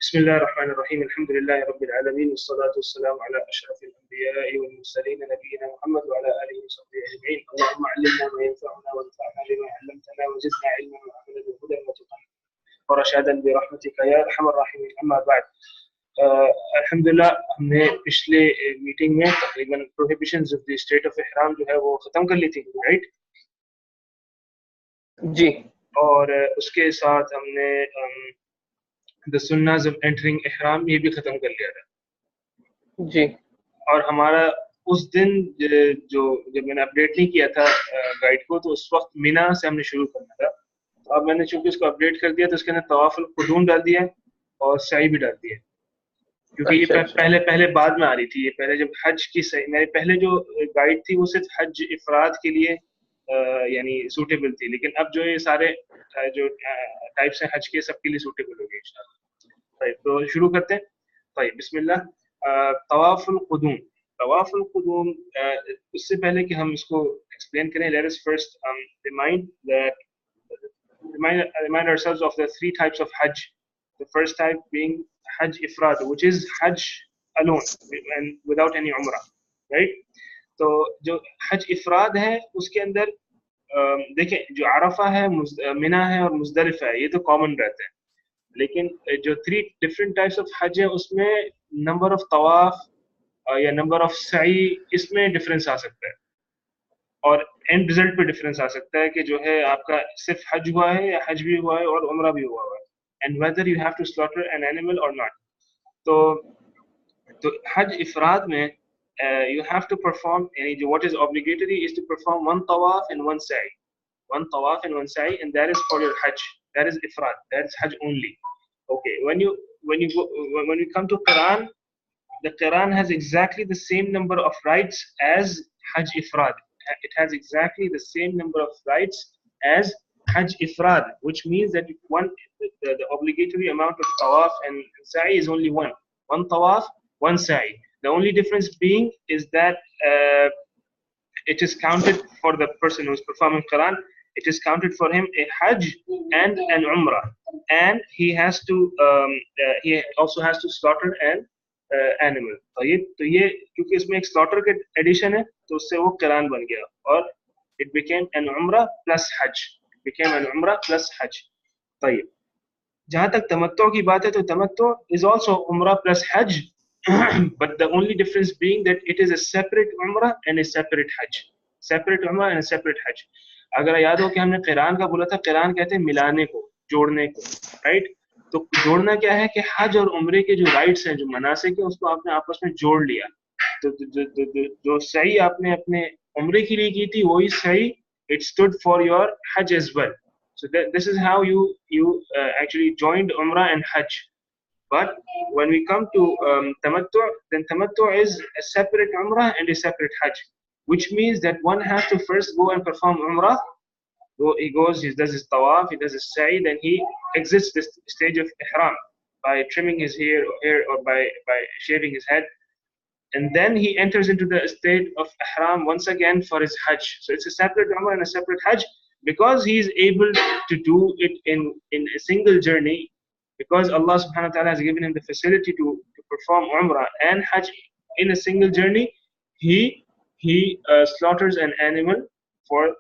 بسم الله الرحمن الرحيم الحمد لله رب العالمين والصلاة والسلام على أشرف الأنبياء والمرسلين نبينا محمد وعلى آله وصحبه أجمعين. اللهم علمنا ما ينفعنا وانفعنا بما علمتنا وزدنا علما وعملا وهدى وتقى ورشادا برحمتك يا أرحم الراحمين. أما بعد, अल्हम्दुलिल्लाह हमने पिछले मीटिंग में तकरीबन prohibitions of the state of इहराम जो है वो ख़त्म कर ली थी, राइट जी। और उसके साथ हमने द सुन्नास ऑफ एंटरिंग इहराम ये भी ख़त्म कर लिया था जी। और हमारा उस दिन जो जब मैंने अपडेट नहीं किया था गाइड को, तो उस वक्त मिना से हमने शुरू करना था। तो अब मैंने चूंकि उसको अपडेट कर दिया तो उसके अंदर तवाफ़ुल कुदूम डाल दिया और सई भी डाल दिया, क्योंकि ये पहले बाद में आ रही थी। ये पहले जब हज की मेरे पहले जो गाइड थी वो सिर्फ हज इफराद के लिए यानी सूटेबल थी, लेकिन अब जो ये सारे जो टाइप्स हैं हज के सबके लिए सूटेबल हो गए इंशाल्लाह। तो शुरू करते हैं। बिस्मिल्लाह। तवाफुल कुदूम। तवाफुल कुदूम, उससे पहले कि हम इसको एक्सप्लेन करें, let us first remind ourselves of the three types of hajj. The first type being hajj ifrad, which is hajj alone and without any umrah, right? तो जो हज इफराद है उसके अंदर देखें, जो अरफा है, मिना है और मुजदलिफा है, ये तो कॉमन रहते हैं, लेकिन जो थ्री डिफरेंट टाइप्स ऑफ हज है उसमें नंबर ऑफ तवाफ या नंबर ऑफ सई, इसमें डिफरेंस आ सकता है और एंड रिजल्ट पे डिफरेंस आ सकता है कि जो है आपका सिर्फ हज हुआ है या हज भी हुआ है और उम्रा भी हुआ है, and whether you have to slaughter an animal और नॉट। तो हज इफराद में you have to perform, what is obligatory is to perform one tawaf and one sa'i, and that is for your hajj. That is ifrad, that is hajj only. Okay, when we come to Quran, the Quran has exactly the same number of rites as hajj ifrad. It has exactly the same number of rites as hajj ifrad, which means that the obligatory amount of tawaf and sa'i is only one tawaf, one sa'i. The only difference being is that it is counted for the person who is performing Quran. It is counted for him a Hajj and an Umrah, and he also has to slaughter an animal. तो ये क्योंकि इसमें एक slaughter के addition है, तो उससे वो Quran बन गया और it became an Umrah plus Hajj. It became an Umrah plus Hajj. طيب, जहाँ तक तमत्तु की बात है तो तमत्तु is also Umrah plus Hajj. But the only difference being that it is a separate umrah and a separate hajj. Separate umrah and a separate hajj. अगर याद हो कि हमने क़िरान का बोला था, क़िरान कहते हैं मिलाने को, जोड़ने को, राइट? तो जोड़ना क्या है कि हज और उम्रे के जो राइट्स हैं, जो मनासिक हैं, उसको आपने आपस में जोड़ लिया। तो जो सही आपने अपने उम्रे के लिए की थी वही सही, it stood for your hajj as well. So this is how you actually joined umrah and hajj. But when we come to tamattu, then tamattu is a separate umrah and a separate hajj, which means that one has to first go and perform umrah. He does his tawaf, he does his sa'i, then he exits this stage of ihram by trimming his hair or by shaving his head, and then he enters into the state of ihram once again for his hajj. So it's a separate umrah and a separate hajj because he is able to do it in a single journey. Because Allah subhanahu wa ta'ala has given him the facility to perform umrah and hajj in a single journey, he slaughters an animal for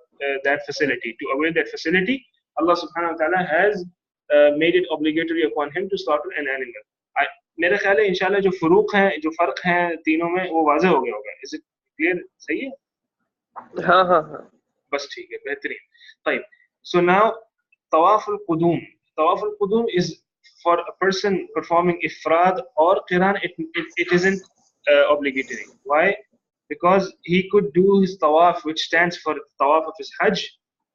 that facility. To avail that facility, Allah subhanahu wa ta'ala has made it obligatory upon him to slaughter an animal. मेरा ख्याल है इंशाल्लाह जो फ़र्क है तीनों में वो वाज़ेह हो गया होगा। Is it clear? सही है? हाँ। बस ठीक है, बेहतरीन। طيب, so now tawaful qudum. Tawaful qudum is for a person performing ifrad or qiran. It isn't obligatory. Why? Because he could do his tawaf, which stands for the tawaf of his hajj,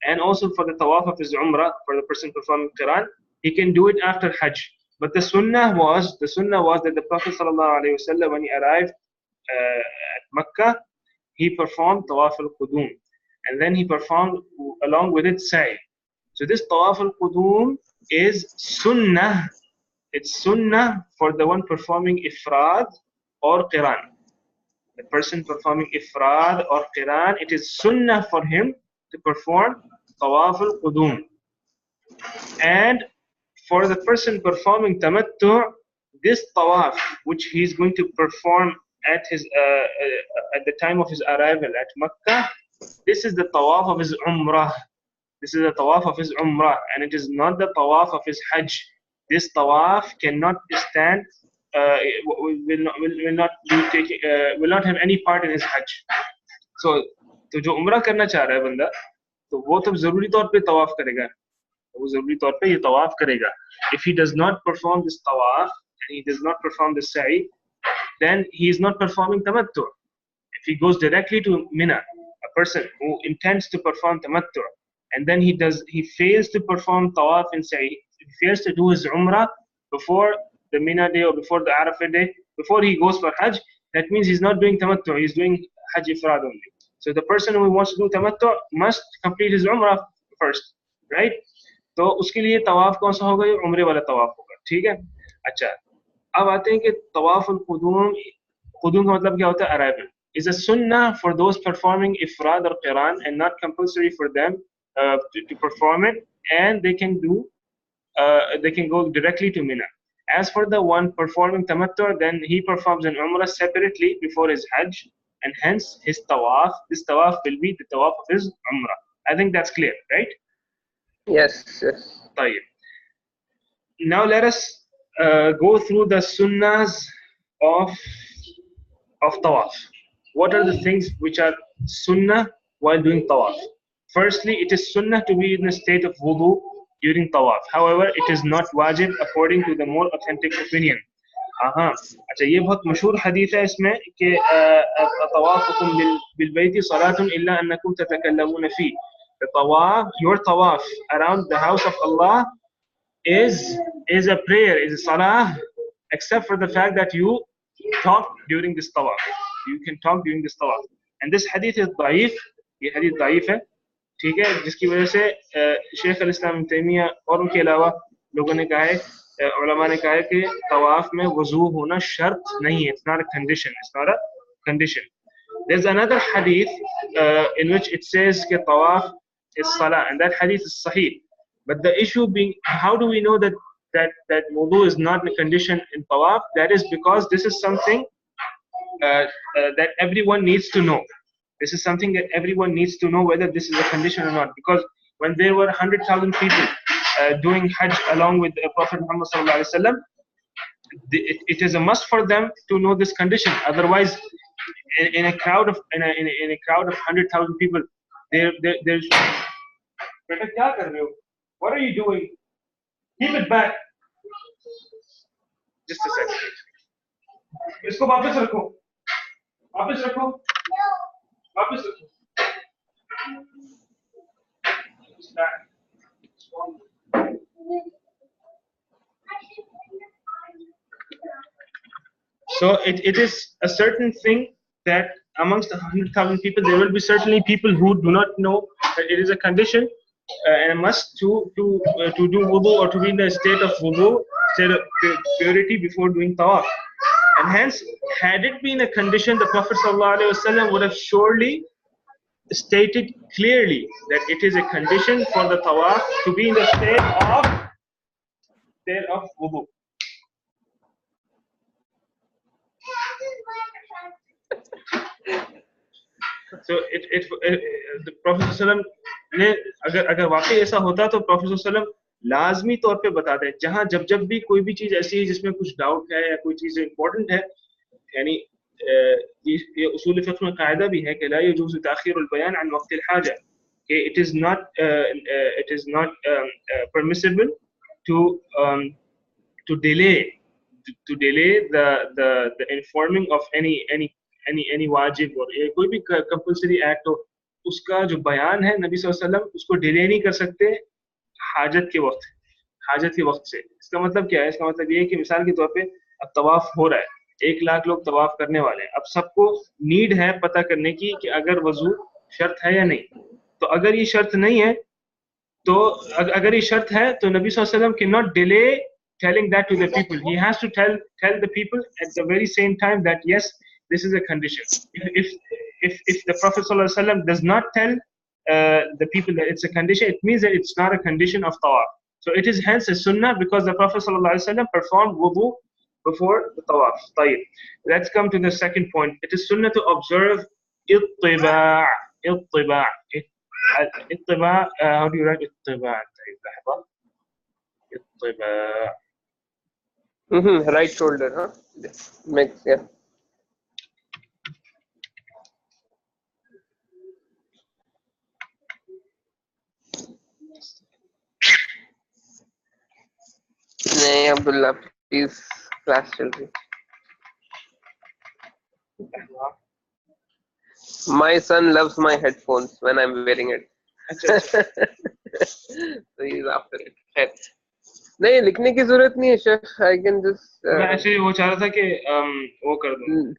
and also for the tawaf of his umrah. For the person performing qiran, he can do it after hajj. But the sunnah was that the Prophet ﷺ, when he arrived at Makkah, he performed tawaf al-qudum, and then he performed along with it sa'i. So this tawaf al-qudum is sunnah. It's sunnah for the one performing ifrad or qiran. The person performing ifrad or qiran, it is sunnah for him to perform tawaf al-qudum. And for the person performing tamattu, this tawaf which he is going to perform at his at the time of his arrival at Makkah, this is the tawaf of his umrah. This is the tawaf of his umrah, and it is not the tawaf of his hajj. This tawaf cannot stand, will not be taking, will not have any part in his hajj. So, तो जो उम्रा करना चाह रहा है बंदा, तो वो तो जरूरी तौर पे तवाफ करेगा. वो जरूरी तौर पे ये तवाफ करेगा. If he does not perform this tawaf and he does not perform the sa'i, then he is not performing tamattu. If he goes directly to Mina, a person who intends to perform tamattu, and then he fails to perform tawaf and sa'i, he fails to do his umrah before the Mina day or before the Arafah day, before he goes for hajj, that means he's not doing tamattu, he's doing hajj ifrad only. So the person who wants to do tamattu must complete his umrah first, right? तो उसके लिए तवाफ कौन सा होगा? ये उम्रे वाला तवाफ होगा. ठीक है. अच्छा, अब आते हैं कि तवाफ अल कुदूम. कुदूम का मतलब क्या होता है? Arrival. Is a sunnah for those performing ifrad or qiran, and not compulsory for them to perform it, and they can go directly to Mina. As for the one performing tamattu, then he performs an umrah separately before his hajj, and hence his tawaf, this tawaf will be the tawaf of his umrah. I think that's clear, right? Yes, yes. طيب. Now let us go through the sunnahs of tawaf. What are the things which are sunnah while doing tawaf? Firstly, it is sunnah to be in a state of wudu during tawaf. However, it is not wajib according to the more authentic opinion. अच्छा, ये बहुत मशहूर हदीस है इसमें कि तवाफुकुम बिलबैति सलातुन इल्ला अन्नकुम ततकल्लमून फी. The tawaf, your tawaf around the house of Allah is a prayer, is a salah, except for the fact that you talk during this tawaf. You can talk during this tawaf. And this hadith is daif. ये hadith daif है, ठीक है, जिसकी वजह से शेख अल-इस्लाम तैमिया और उनके अलावा लोगों ने कहा है, उलमा ने कहा है कि तवाफ में वजू होना शर्त नहीं है. It's not a condition. It's not a condition. There's another hadith in which it says that tawaf is salah, and that hadith is sahih. But the issue being, how do we know that wudu is not a condition in tawaf? That is because this is something that everyone needs to know. This is something that everyone needs to know whether this is a condition or not. Because when there were 100,000 people doing Hajj along with Prophet Muhammad sallallahu alaihi wasallam, it is a must for them to know this condition. Otherwise, in a crowd of 100,000 people, there's. Beta, kya kar rahe ho? What are you doing? Keep it back. Just a second. इसको वापस रखो. वापस रखो. वापस रखो. It's back. So it is a certain thing that amongst the 100,000 people, there will be certainly people who do not know that it is a condition and a must to do wudu, or to be in the state of wudu, state of purity before doing tawaf. And hence, had it been a condition, the Prophet ﷺ would have surely stated clearly that it is a condition for the tawaf to be in the state of wudu. So the Prophet ﷺ ने अगर वाकई ऐसा होता तो Prophet ﷺ लाजमी तौर पे बताते हैं. जहाँ जब भी कोई भी चीज ऐसी है जिसमें कुछ डाउट है या कोई चीज इम्पोर्टेंट है, यानी ये उसूल फ़िक़्ह में कायदा भी है कि ला यजूज़ु ताख़ीरुल बयान अन वक़्तिल हाजा, कि it is not permissible to delay the informing of any wajib or कोई भी compulsory act हो, उसका जो बयान है नबी सल्लल्लाहु अलैहि वसल्लम उसको डिले नहीं कर सकते हाजत के वक्त से. इसका मतलब क्या है? इसका मतलब ये है कि मिसाल के तौर पे अब तवाफ हो रहा है, 1 लाख लोग तवाफ करने वाले हैं. अब सबको नीड है पता करने की कि अगर वजू शर्त है या नहीं. तो अगर ये शर्त नहीं है, तो अगर ये शर्त है तो नबी सल्लल्लाहु अलैहि वसल्लम cannot delay telling that to the people. He has to tell the people at the very same time that yes, this is a condition. If the Prophet ﷺ does not tell the people that it's a condition, it means that it's not a condition of tawaf. So it is hence a sunnah because the Prophet ﷺ performed wudu before the tawaf. طيب. Let's come to the second point. It is sunnah to observe ittiba'. Ittiba'. Ittiba'. How do you write ittiba'? طيب لحظة. ittiba'. Right shoulder, huh? Makes, yeah. नहीं Abdullah, please, class चल रही. My son loves my headphones when I'm wearing it. So he's after it. खैर. नहीं लिखने की जरूरत नहीं है शेख. I can just मैं एक्चुअली वो चाह रहा था कि वो कर दूं,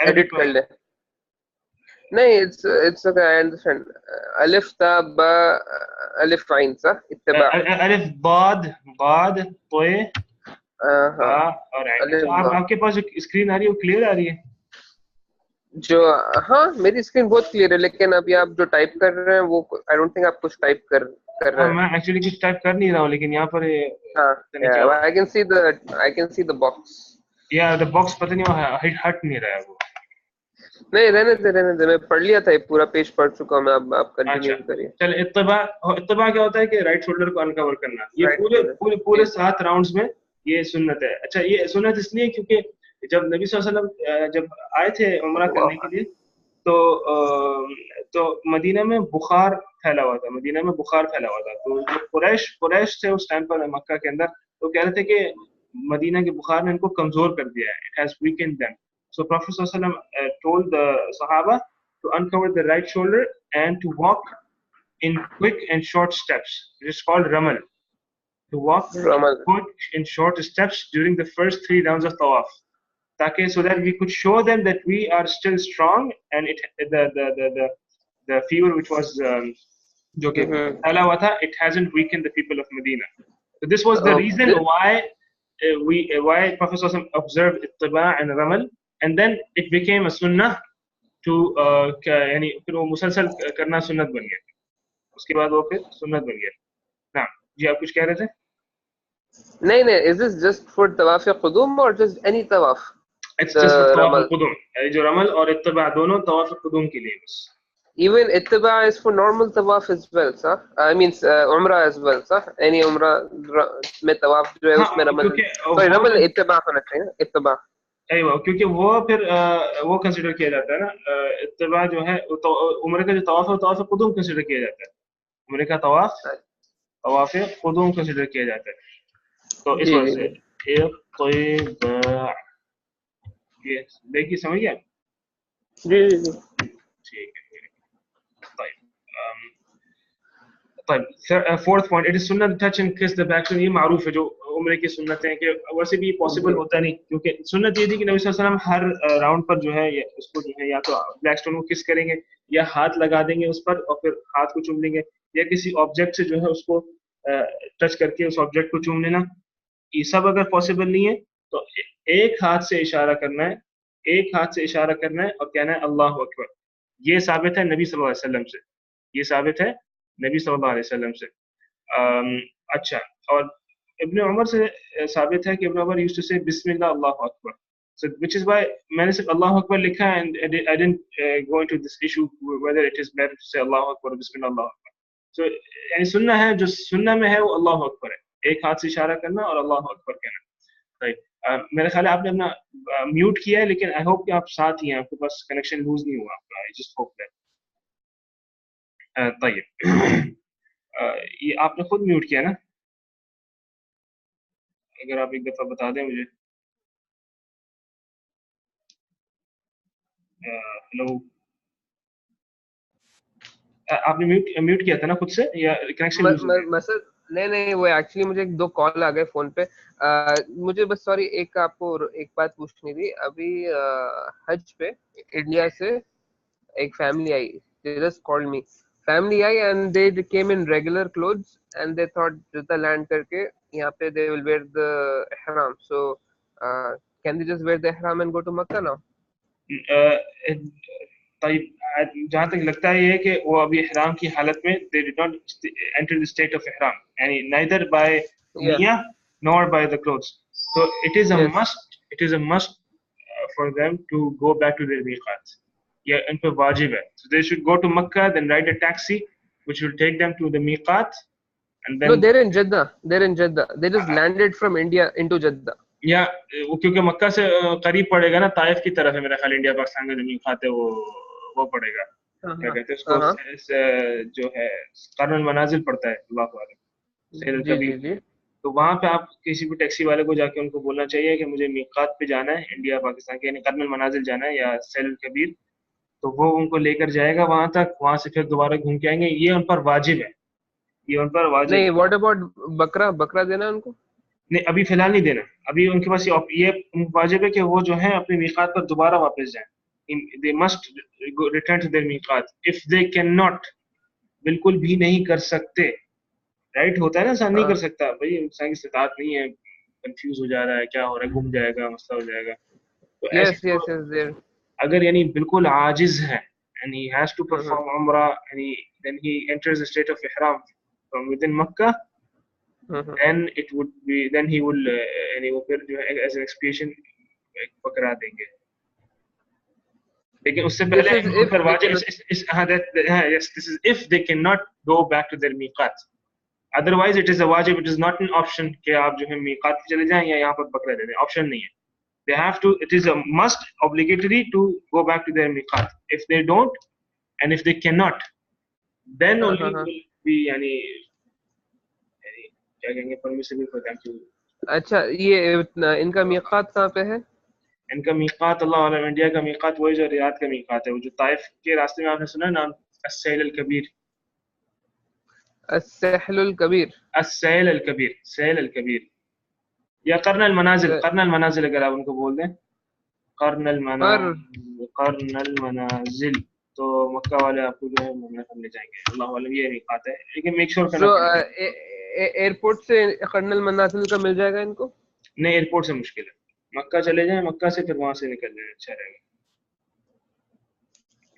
edit कर ले. नहीं, it's okay, I understand. Alif ta ba alif ain सा इत्तिबा. अलिफ बाद तोए हाँ. और आपके पास जो स्क्रीन आ रही है वो क्लियर आ रही है? जो हाँ मेरी स्क्रीन बहुत क्लियर है, लेकिन अभी आप जो टाइप कर रहे हैं वो आई डोंट थिंक आप कुछ टाइप कर रहे हैं. मैं एक्चुअली कुछ टाइप कर नहीं रहा हूँ, लेकिन यहाँ पर हाँ I can see the box. या द बॉक्स पता नहीं हट नहीं रहा है वो. नहीं रहने दे मैं पढ़ लिया था, ये पूरा पेज पढ़ चुका हूँ मैं. अब आप कंटिन्यू करिए. चल इत्तिबा क्या होता है कि राइट शोल्डर को अनकवर करना. ये पूरे 7 राउंड्स में ये सुन्नत है. अच्छा, ये सुन्नत इसलिए क्योंकि जब नबी सल्लल्लाहु अलैहि वसल्लम जब आए थे उम्रा करने के लिए तो मदीना में बुखार फैला हुआ था. तो जो कुरैश थे उस टाइम पर मक्का के अंदर, तो कह रहे थे कि मदीना के बुखार ने इनको कमजोर कर दिया है. It has weekend them. So Prophet ﷺ told the Sahaba to uncover the right shoulder and to walk in quick and short steps. It is called ramal. To walk quick and short steps during the first 3 rounds of tawaf. So that we could show them that we are still strong, and the fever which was जो कि फैला हुआ था, it hasn't weakened the people of Medina. So this was the reason why Prophet ﷺ observed ittiba' and ramal. And then it became a sunnah to यानी फिर वो मुसलसल करना सुन्नत बन गया. उसके बाद वो फिर सुन्नत बन गया. ना जी आप कुछ कह रहे थे? नहीं, is this just for तवाफ क़ुदूम or just any तवाफ? It's just for तवाफ क़ुदूम. जो रमल और इत्तिबा दोनों तवाफ क़ुदूम के लिए बस. Even इत्तिबा is for normal तवाफ as well, sir. I mean उम्रा as well, sir. Any उम्रा में तवाफ जो है उसमें रमल. Sorry, रमल इत्तिबा होना चाहिए. इत्तिबा. क्योंकि वो फिर वो कंसीडर किया जाता है ना. इत्तिबा जो है उम्र का जो तवाफ है तवाफ क़ुदूम कंसीडर किया जाता है. उम्र का तवाफ क़ुदूम कंसीडर किया जाता है. तो इस वजह से इत्तिबा ये देखिए समझ गया. जी ठीक है. फोर्थ पॉइंट, इट इज सुन्नत टच एंड किस द बैक. ये मारूफ है जो उम्रे की सुन्नतें हैं कि वैसे भी पॉसिबल होता नहीं, क्योंकि सुन्नत ये थी कि नबी सल्लल्लाहु अलैहि वसल्लम हर राउंड पर जो है उसको जो है या तो ब्लैक स्टोन को किस करेंगे या हाथ लगा देंगे उस पर और फिर हाथ को चूम लेंगे, या किसी ऑब्जेक्ट से जो है उसको टच करके उस ऑब्जेक्ट को चूम लेना. ये सब अगर पॉसिबल नहीं है तो एक हाथ से इशारा करना है, और कहना है अल्लाहु अकबर. ये साबित है नबी सल्लल्लाहु अलैहि वसल्लम से. नबी सल्लल्लाहु अलैहि वसल्लम से. अच्छा, और इब्न उमर से साबित है कि इब्न उमर यूज्ड टू से बिस्मिल्लाह अल्लाहु Akbar. So which is why मैंने सिर्फ अल्लाहु अकबर लिखा है, and I didn't go into this issue whether it is better to say अल्लाहु अकबर or बिस्मिल्लाह अल्लाहु अकबर. So यानी सुन्ना है, जो सुन्ना में है वो अल्लाहु अकबर है, एक हाथ से इशारा करना और अल्लाहु अकबर कहना. राइट. मेरे ख्याल है आपने अपना म्यूट किया है, लेकिन आई होप कि आप साथ ही हैं, आपके पास कनेक्शन लूज नहीं हुआ आपका. I just hope that. طيب ये आपने खुद म्यूट किया ना? अगर आप एक दफा बता दें मुझे. हेलो, आपने म्यूट किया था ना खुद से, या कनेक्शन? नहीं, वो एक्चुअली मुझे 2 कॉल आ गए फोन पे. मुझे बस सॉरी एक बात पूछनी थी. अभी हज पे इंडिया से एक family I. They just called me. Family I and they came in regular clothes and they thought जुता लैंड करके यहाँ पे they will wear the ihram. So can they just wear the ihram and go to Makkah now? जहाँ तक लगता है ये कि वो अभी ihram की हालत में they did not enter the state of ihram, यानी neither by niyyah nor by the clothes. So Yes. it is a must for them to go back to their miqat. Yeah, इन पे वाजिब है. So they should go to Makkah, then ride a taxi, which will take them to the miqat, and No, then they're in Jeddah. They're in Jeddah. They just landed from India into Jeddah. या वो क्योंकि मक्का से करीब पड़ेगा ना, Taif की तरफ है मेरा ख्याल, इंडिया पाकिस्तान का जो मिक़ात है वो पड़ेगा. हाँ क्या हाँ कहते हैं उसको, हाँ हाँ. जो है कर्नल मनाजिल पड़ता है, अल्लाह वाले सैयद जी जी कबीर. जी. तो वहां पे आप किसी भी टैक्सी वाले को जाके उनको बोलना चाहिए कि मुझे मिक़ात पे जाना है इंडिया पाकिस्तान के, यानी कर्नल मनाजिल जाना है या सैयद कबीर. तो वो उनको लेकर जाएगा वहां तक, वहां से फिर दोबारा घूम के आएंगे. ये उन पर वाजिब है, ये उन पर वाजिब नहीं, है. व्हाट अबाउट बकरा? बकरा देना है उनको? नहीं, अभी फिलहाल नहीं देना. अभी उनके पास ये वाजिब है कि वो जो है अपने मीकात पर दोबारा वापस जाएं. They must return to their मीकात. इफ दे कैन नॉट, बिल्कुल भी नहीं कर सकते, राइट. होता है ना, इंसान नहीं कर हाँ. सकता भाई, इंसान की इस्तिताअत नहीं है, कंफ्यूज हो जा रहा है, क्या हो रहा है, घूम जाएगा, मसला हो जाएगा. तो ऐसे यस तो यस यस देयर. अगर यानी बिल्कुल आजिज है and he has to hmm. perform umrah, and then he enters the state of ihram from within Makkah, hmm. then it would be, then he will यानी वो फिर जो है as an expiation एक पकड़ा देंगे. लेकिन उससे This पहले is उन if पर they वाजिब can. हाँ, yes, this is if they cannot go back to their miqat. Otherwise it is a wajib, it is not an option कि आप जो है miqat पे चले जाएं या यहाँ पर पकड़ा दे दें. ऑप्शन नहीं है. They have to, it is a must, obligatory to go back to their miqat. If they don't and if they cannot, then हाँ only हाँ हाँ. will be यानी क्या कहेंगे, permissible for them to. अच्छा, ये इनका मीक़ात कहाँ पे है? इनका मीक़ात अल्लाह आलम, इंडिया का मीक़ात वही जो रियाद का मीक़ात है, वो जो ताइफ के रास्ते में आपने सुना है नाम, अस्सैल अल कबीर. अस्सहलुल कबीर. अस्सैल अल कबीर, सैल अल कबीर, या कर्नल मनाजिल. कर्नल मनाजिल अगर आप उनको बोल दें, कर्नल मना पर कर्नल मनाजिल, तो मक्का वाले आपको जो है मना कर ले जाएंगे. अल्लाह आलम ये मीक़ात है, लेकिन मेक श्योर करना सो पड़ेगा. एयरपोर्ट से कर्नल मनाजिल का मिल जाएगा इनको? नहीं, एयरपोर्ट से मुश्किल है. मक्का चले जाएं, मक्का से फिर वहां से निकल जाए, अच्छा रहेगा.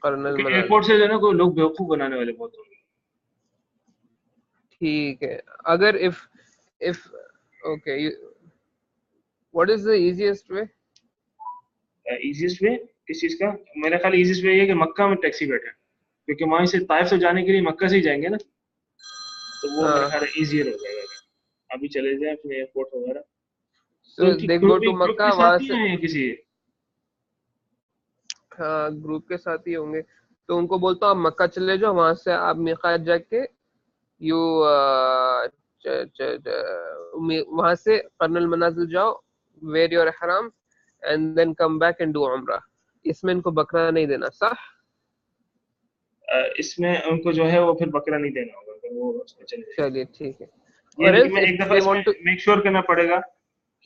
कर्नल क्योंकि मनाजिल. एयरपोर्ट से जो है ना, कोई लोग बेवकूफ बनाने वाले बहुत होंगे. ठीक है. अगर if okay, what is the easiest way? Easiest way किस चीज का? मेरा ख्याल इजीएस्ट वे ये है कि मक्का में टैक्सी बैठे, क्योंकि वहां से ताइफ से जाने के लिए मक्का से ही जाएंगे ना, तो वो मेरा हाँ. ख्याल इजियर हो जाएगा. अभी चले जाए अपने एयरपोर्ट वगैरह. तो सो उनकी दे गो टू ग्रुप मक्का, के वहां साथ ही से. हैं या किसी? हाँ, ग्रुप के साथ ही होंगे. तो उनको बोलता हूँ आप मक्का चले जाओ, वहां से आप मीक़ात जाके यू वहां से कर्नल मनाजिल जाओ, wear your ihram, and then come back and do उम्रा. इसमें इनको बकरा नहीं देना, सह? इसमें उनको जो है वो फिर बकरा नहीं देना होगा, तो वो उसमें चले जाएंगे. चलिए ठीक है. ये और लेकिन एल्स मैं इफ एक दफा दे इसमें वांट टू. मेक श्योर करना पड़ेगा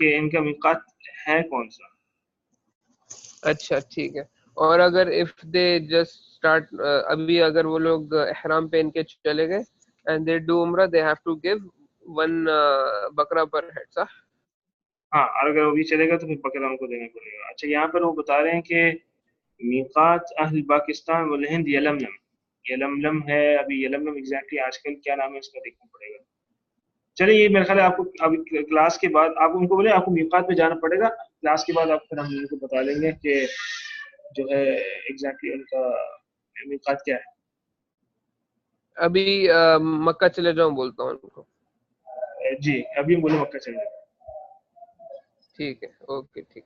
कि इनका मिकात है कौन सा. अच्छा ठीक है. और अगर इफ दे जस्ट स्टार्ट, अभी अगर वो लोग ihram पहन के चले गए एंड दे डू उम्रा, they have to give one बकरा पर हेड, सह? हाँ, और अगर वो भी चलेगा तो फिर बकरा उनको देना पड़ेगा. अच्छा, यहाँ पर वो बता रहे हैं कि मीकात अहल पाकिस्तान वल हिंद यलमलम. यलमलम है. अभी यलमलम एग्जैक्टली आजकल क्या नाम है उसका देखना पड़ेगा. चलिए, ये मेरे ख्याल है आपको अभी क्लास के बाद आप उनको बोले आपको मीकात पे जाना पड़ेगा. क्लास के बाद आप फिर हम उनको बता देंगे कि जो है एग्जैक्टली उनका मीकात क्या है. अभी मक्का चले जाऊं बोलता हूँ उनको. जी, अभी हम बोले मक्का चले जाओ. ठीक है, ओके ठीक.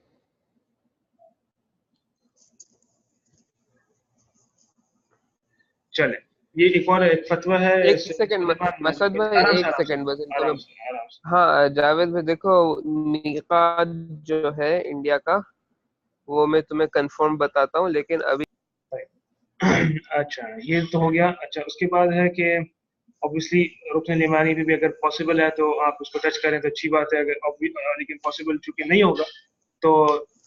चले, ये एक और एक फतवा है. एक सेकंड मसद भाई, आराम से एक आराम से सेकंड बस इनको आराम मैं. से आराम से. हाँ जावेद भाई, देखो मीक़ात जो है इंडिया का, वो मैं तुम्हें कंफर्म बताता हूँ, लेकिन अभी. अच्छा, ये तो हो गया. अच्छा, उसके बाद है कि ऑब्वियसली रुकन यमानी पे भी अगर पॉसिबल है तो आप उसको टच करें तो अच्छी बात है. अगर लेकिन पॉसिबल चूंकि नहीं होगा तो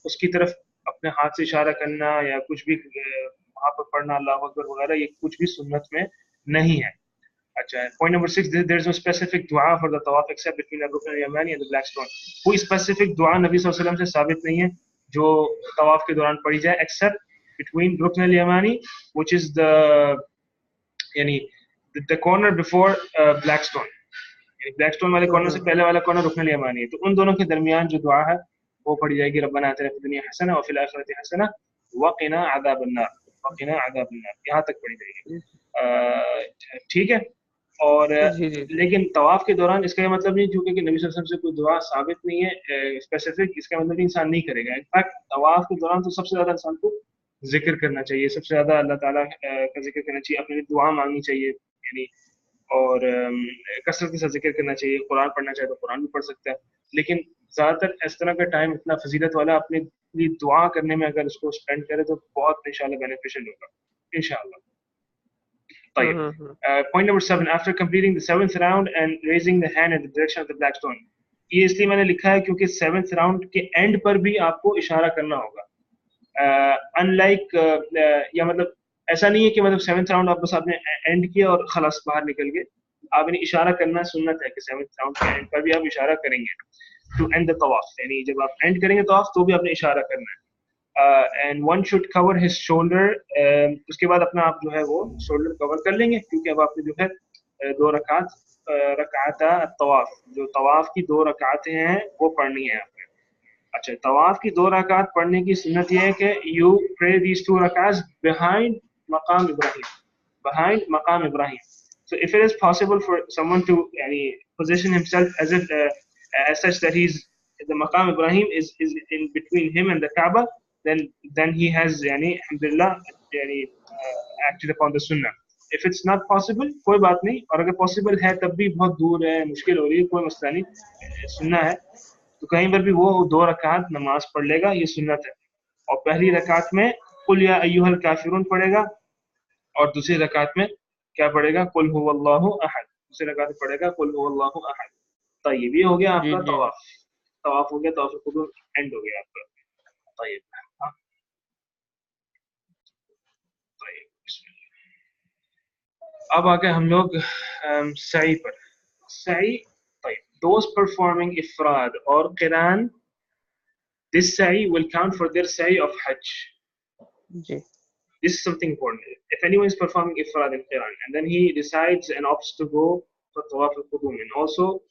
उसकी तरफ अपने हाथ से इशारा करना या कुछ भी वहां पर पढ़ना अल्लाह अकबर वगैरह, ये कुछ भी सुन्नत में नहीं है. अच्छा, point number 6, there is no specific दुआ फॉर द तवाफ एक्सेप्ट बिटवीन रुकन यमानी एंड द ब्लैक स्टोन. कोई स्पेसिफिक दुआ नबी सल्लल्लाहु अलैहि वसल्लम से साबित नहीं है जो तवाफ के दौरान पढ़ी जाए, accept between Rukn al-Yamani, which is the yani the corner before Blackstone. Black stone वाले कॉर्नर से पहले वाला कॉर्नर रुकन यमानी है, तो उन दोनों के दरमियान जो दुआ है वो पढ़ी जाएगी, रब्बना आतिना फिद दुनिया हसना व फिल आखिरति हसना वक़िना अज़ाबन्नार, वक़िना अज़ाबन्नार, यहाँ तक पढ़ी जाएगी। ठीक है। और जी जी जी लेकिन तवाफ के दौरान इसका ये मतलब नहीं, चूंकि कि नबी सल्लल्लाहु अलैहि वसल्लम से कोई दुआ साबित नहीं है स्पेसिफिक, इसका मतलब नहीं इंसान नहीं करेगा। इनफैक्ट तवाफ के दौरान तो सबसे ज्यादा इंसान को जिक्र करना चाहिए, सबसे ज्यादा अल्लाह ताला का जिक्र करना चाहिए, अपने लिए दुआ मांगनी चाहिए यानी, और कसरत के साथ जिक्र करना चाहिए। कुरान पढ़ना चाहे तो कुरान भी पढ़ सकता है, लेकिन ज्यादातर इस तरह का टाइम इतना फजीलत वाला अपने लिए दुआ करने में अगर उसको स्पेंड करे तो बहुत इंशाल्लाह बेनिफिशियल होगा इंशाल्लाह। طيب. Point number 7, after completing the 7th round and raising the hand in the direction of the black stone. ये इसलिए मैंने लिखा है क्योंकि 7th राउंड के एंड पर भी आपको इशारा करना होगा। अनलाइक या मतलब ऐसा नहीं है कि मतलब 7th राउंड आप बस आपने एंड किया और खलास बाहर निकल गए, आपने इशारा करना सुन्नत है कि 7th राउंड के एंड पर भी आप इशारा करेंगे टू एंड द तवाफ, यानी जब आप एंड करेंगे तवाफ तो भी आपने इशारा करना है। And one should cover his shoulder, उसके बाद अपना आप जो है वो शोल्डर कवर कर लेंगे, क्योंकि अब आपने जो है दो रकात रकाता तवाफ, जो तवाफ की दो रकातें हैं वो पढ़नी है आपने। अच्छा, तवाफ की दो रकात पढ़ने की सुन्नत यह है कि यू प्रे दीज टू रकात behind Maqam Ibrahim, behind maqam Ibrahim. So if it is possible for someone to position himself as if as such that the maqam Ibrahim is in between him and the Kaaba, then he has alhamdulillah acted upon the sunnah. If it's not possible कोई बात नहीं, और अगर possible है तब भी बहुत दूर है, मुश्किल हो रही है, कोई मसला नहीं, सुन्ना है तो कहीं पर भी वो दो रकात नमाज पढ़ लेगा, ये सुन्नत है। और पहली रकात में कुल या अय्युहल काफिरून पढ़ेगा, और दूसरी रकात में क्या पढ़ेगा, कुल हुवल्लाहु अहद, दूसरी रकात में पढ़ेगा कुल हुवल्लाहु अहद। तय्यब, ये हो गया जी आपका जी तवाफ, तवाफ हो गया, तवाफ कुदूम एंड हो गया आपका। तय्यब, हाँ तय्यब, अब आ गए हम लोग सई पर। सई, तय्यब, those performing ifrad और qiran, this sa'i will count for their sa'i of hajj. Ji This is something important. If anyone is performing ifrad in Quran and then he decides and opts to go for tawaf al-qudum and also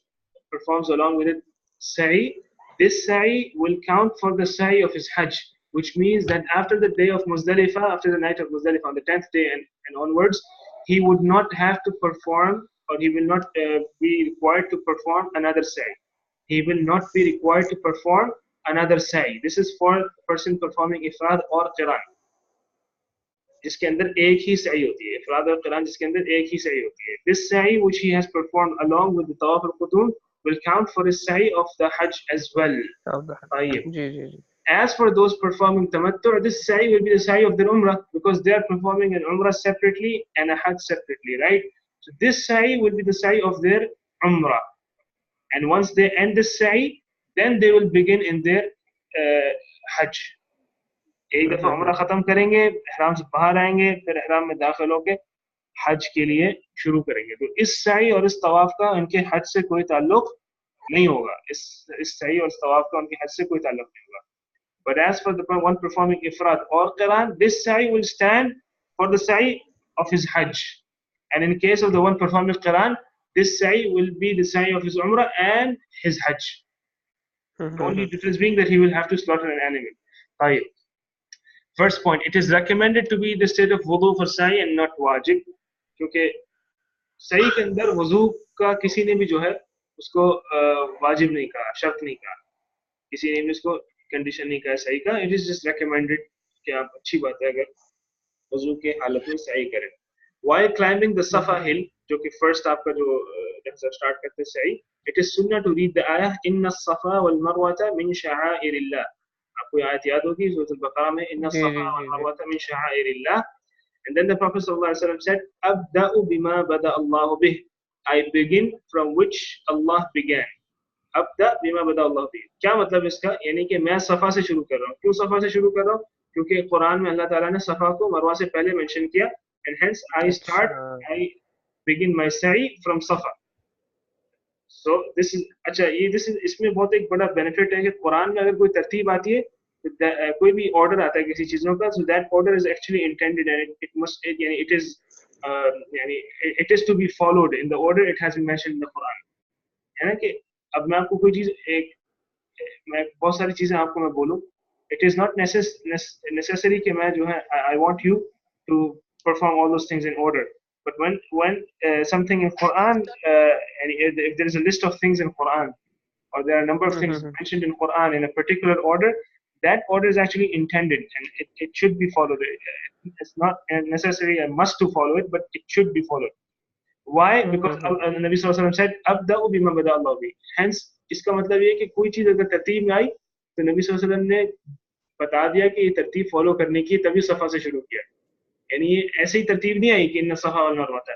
performs along with it sa'i, this sa'i will count for the sa'i of his hajj, which means that after the day of Muzdalifah, after the night of Muzdalifah, on the 10th day and onwards, he would not have to perform, or he will not be required to perform another sa'i. He will not be required to perform another sa'i. This is for a person performing ifrad or qiran, जिसके अंदर एक ही सही होती है, इफराद और क़िरान जिसके अंदर एक ही सही होती है। This sa'i which he has performed along with the tawaf al-qudum will count for his sa'i of the hajj as well. Ji ji ji As for those performing tamattu', this sa'i will be the sa'i of their umrah, because they are performing an umrah separately and a hajj separately, right? So this sa'i will be the sa'i of their umrah, and once they end this sa'i, then they will begin in their hajj. एक दफा उम्रा खत्म करेंगे, इहराम से बाहर आएंगे, फिर इहराम में दाखिल होके हज के लिए शुरू करेंगे। तो इस सई और इस तवाफ का उनके हज से कोई ताल्लुक नहीं होगा, इस सई और इस तवाफ का उनके हज से कोई ताल्लुक नहीं होगा। But as for the one performing ifrad or qiran, this sa'i will stand for the sa'i of his hajj, and in case of the one performing qiran, this sa'i will be the sa'i of his umrah and his hajj. The only difference being that he will have to slaughter an animal. طيب. First point, it is recommended to be the state of wudu for sa'i and not wajib, क्योंकि सही के अंदर वजू का किसी ने भी जो है उसको वाजिब नहीं कहा, शर्त नहीं कहा, किसी ने भी उसको कंडीशन नहीं कहा सही का। इट इज जस्ट रेकमेंडेड कि आप अच्छी बात है अगर वजू के हालत में सही करें। While climbing the Safa hill, जो कि फर्स्ट आपका जो स्टार्ट करते सही, it is sunnah to read the ayah inna as-safa wal marwata min sha'airillah. आपको आयत याद होगी सूरह अल-बकरा में, inna as-safa wal marwata min sha'airillah. And then the Prophet ﷺ said, Abda'u bima bada Allahu bih. I begin from which Allah began. Abda bima bada Allah bih. क्या मतलब इसका? यानी कि मैं सफा से शुरू कर रहा हूँ। क्यों सफा से शुरू कर रहा हूँ? क्योंकि कुरान में अल्लाह ताला ने सफा को मरवा से पहले मेंशन किया, and hence I begin my sa'i from Safa. So this is अच्छा, ये इसमें बहुत एक बड़ा बेनिफिट है कि कुरान में अगर कोई तरतीब आती है, कोई भी ऑर्डर आता है किसी चीजों का, so that order is actually intended and it must it is to be followed in the order it has been mentioned in the Quran. है ना, कि अब मैं आपको कोई चीज एक मैं बहुत सारी चीजें आपको मैं बोलूं, इट इज नॉट नेसेसरी कि मैं जो है I want you to perform all those things in order, but when something in Quran, and if there is a list of things in Quran, or there are a number of things mentioned in Quran in a particular order, that order is actually intended and it should be followed. It's not necessary and must to follow it, but it should be followed. Why? Because Nabi Sallallahu Alaihi Wasallam said, "Abda'u bima bada Allah bi." Hence, इसका मतलब ये है कि कोई चीज अगर तरतीब में आई तो नबी सल्लल्लाहु अलैहि वसल्लम ने बता दिया कि ये तरतीब फॉलो करने की, तभी सफा से शुरू किया। यानी ये ऐसे ही तरतीब नहीं आई कि इन्ना सफा वल मरवा था,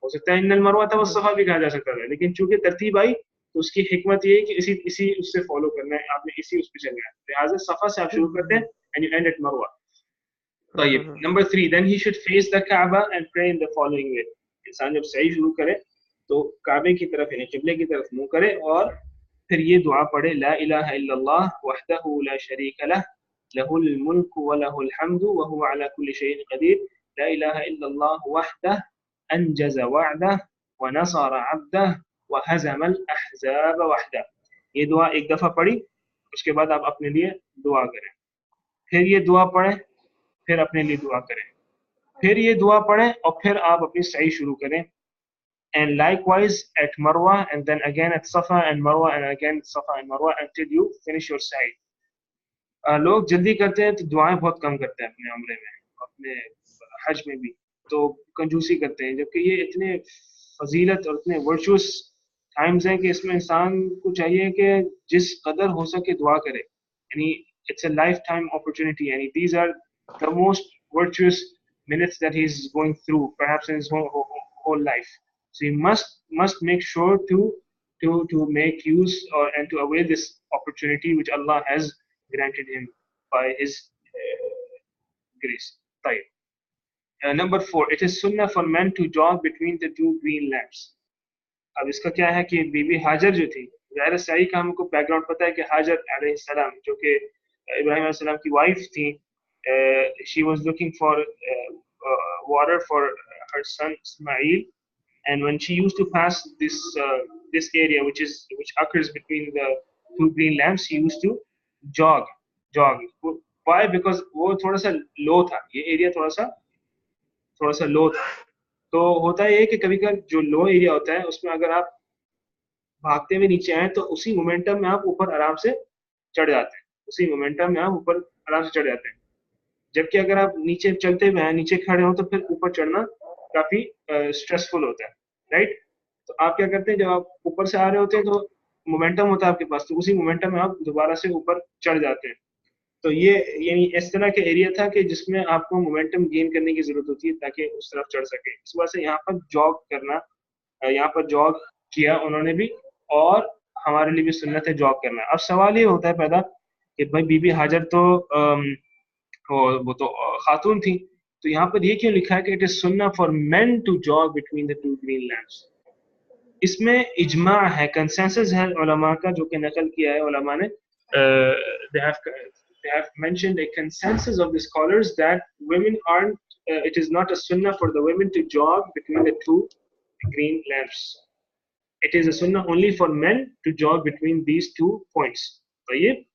हो सकता है इन्नल मरवा था वस सफा भी कहा जा सकता था, लेकिन चूंकि तरतीब आई तो उसकी हिकमत ये है कि इसी इसी उससे फॉलो करना है, आपने इसी उस पे चलना है। लिहाजा सफा से आप शुरू करते हैं एंड यू एंड एट मरवा। طيب number 3, then he should face the Kaaba and pray in the following way. इंसान जब सही शुरू करे तो काबे की तरफ यानी किबले की तरफ मुंह करे और फिर ये दुआ पढ़े, ला इलाहा इल्लल्लाह वहदहु ला शरीका लह लहुल मुल्कु व लहुल हम्दु व हुवा अला कुल्लि शैइन कदीर, ला इलाहा इल्लल्लाह वहदह अनजज़ वअदह व नसर अब्दह व हज़मल अहज़ाब वहदह। ये दुआ एक दफा पढ़ी, उसके बाद आप अपने लिए दुआ करें, फिर ये दुआ पढ़ें, फिर अपने लिए दुआ करें, फिर ये दुआ पढ़ें और फिर आप अपनी सही शुरू करें। And likewise at Marwa, and then again at Safa and Marwa, and again Safa and Marwa until you finish your sa'i. लोग जल्दी करते हैं तो दुआएं बहुत कम करते हैं अपने उम्रे में, अपने हज में भी, तो कंजूसी करते हैं, जबकि ये इतने फजीलत और इतने वर्चुअस टाइम्स हैं कि इसमें इंसान को चाहिए कि जिस कदर हो सके दुआ करे। यानी it's a lifetime opportunity, and these are the most virtuous minutes that he's going through perhaps in his whole life. So he must make sure to make use and to avail this opportunity which Allah has granted him by his grace. طيب. Number 4, it is sunnah for men to jog between the two green lamps. अब इसका क्या है कि बीबी हाजर जो थी, ज़ाहिर सही का हमको बैकग्राउंड पता है कि हाजर अलैहिस्सलाम जो कि इब्राहिम अलैहिस्सलाम की वाइफ थी, she was looking for water for her son Ismail, and when she used to pass this area which occurs between the two green lamps, she used to jog. Why? Because वो थोड़ा सा लो था, ये area थोड़ा सा लो था। तो होता ये है कि कभी कभी जो लो एरिया होता है उसमें अगर आप भागते हुए नीचे आए तो उसी मोमेंटम में आप ऊपर आराम से चढ़ जाते हैं, उसी मोमेंटम में आप ऊपर आराम से चढ़ जाते हैं। जबकि अगर आप नीचे चलते हुए नीचे खड़े हो तो फिर ऊपर चढ़ना काफी स्ट्रेसफुल होता है, राइट? तो आप क्या करते हैं, जब आप ऊपर से आ रहे होते हैं तो मोमेंटम होता है आपके पास, तो उसी मोमेंटम में आप दोबारा से ऊपर चढ़ जाते हैं। तो ये यानी इस तरह के एरिया था कि जिसमें आपको मोमेंटम गेन करने की जरूरत होती है ताकि उस तरफ चढ़ सके। इस वजह से यहाँ पर जॉग करना, यहाँ पर जॉग किया उन्होंने भी, और हमारे लिए भी सुन्नत है जॉग करना। अब सवाल ये होता है पैदा कि भाई बीबी हाजर तो वो तो खातून थी, तो यहाँ पर ये क्यों लिखा है कि इट इज सुन्ना for men to jog between the two green lamps? इसमें इजमा है, कंसेंसस है उलमा का जो कि नकल किया है उलमा ने। they have mentioned a consensus of the scholars that women aren't, it is not a sunnah for the women to jog between the two green lamps. It is a sunnah only for men to jog between these 2 points. طيب?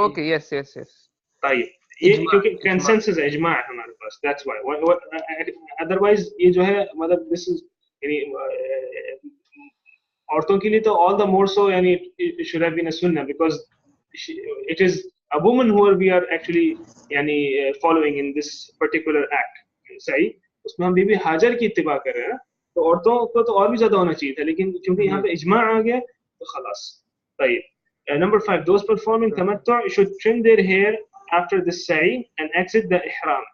Okay, yes. طيب, ये क्योंकि consensus है, इजमा है हमारे पास, that's why. Otherwise ये जो है मतलब this is यानी औरतों के लिए तो all the more so यानी it should have been a sunnah because it is a woman who we are actually यानी following in this particular act. सही, उसमें हम बीबी हाजर की इत्तिबा कर रहे हैं, तो औरतों को तो और भी ज्यादा होना चाहिए था, लेकिन क्योंकि यहाँ पे इजमा आ गया तो खलास। طيب. Number 5, those performing tamattu should trim their hair after the sa'i and exit the ihram,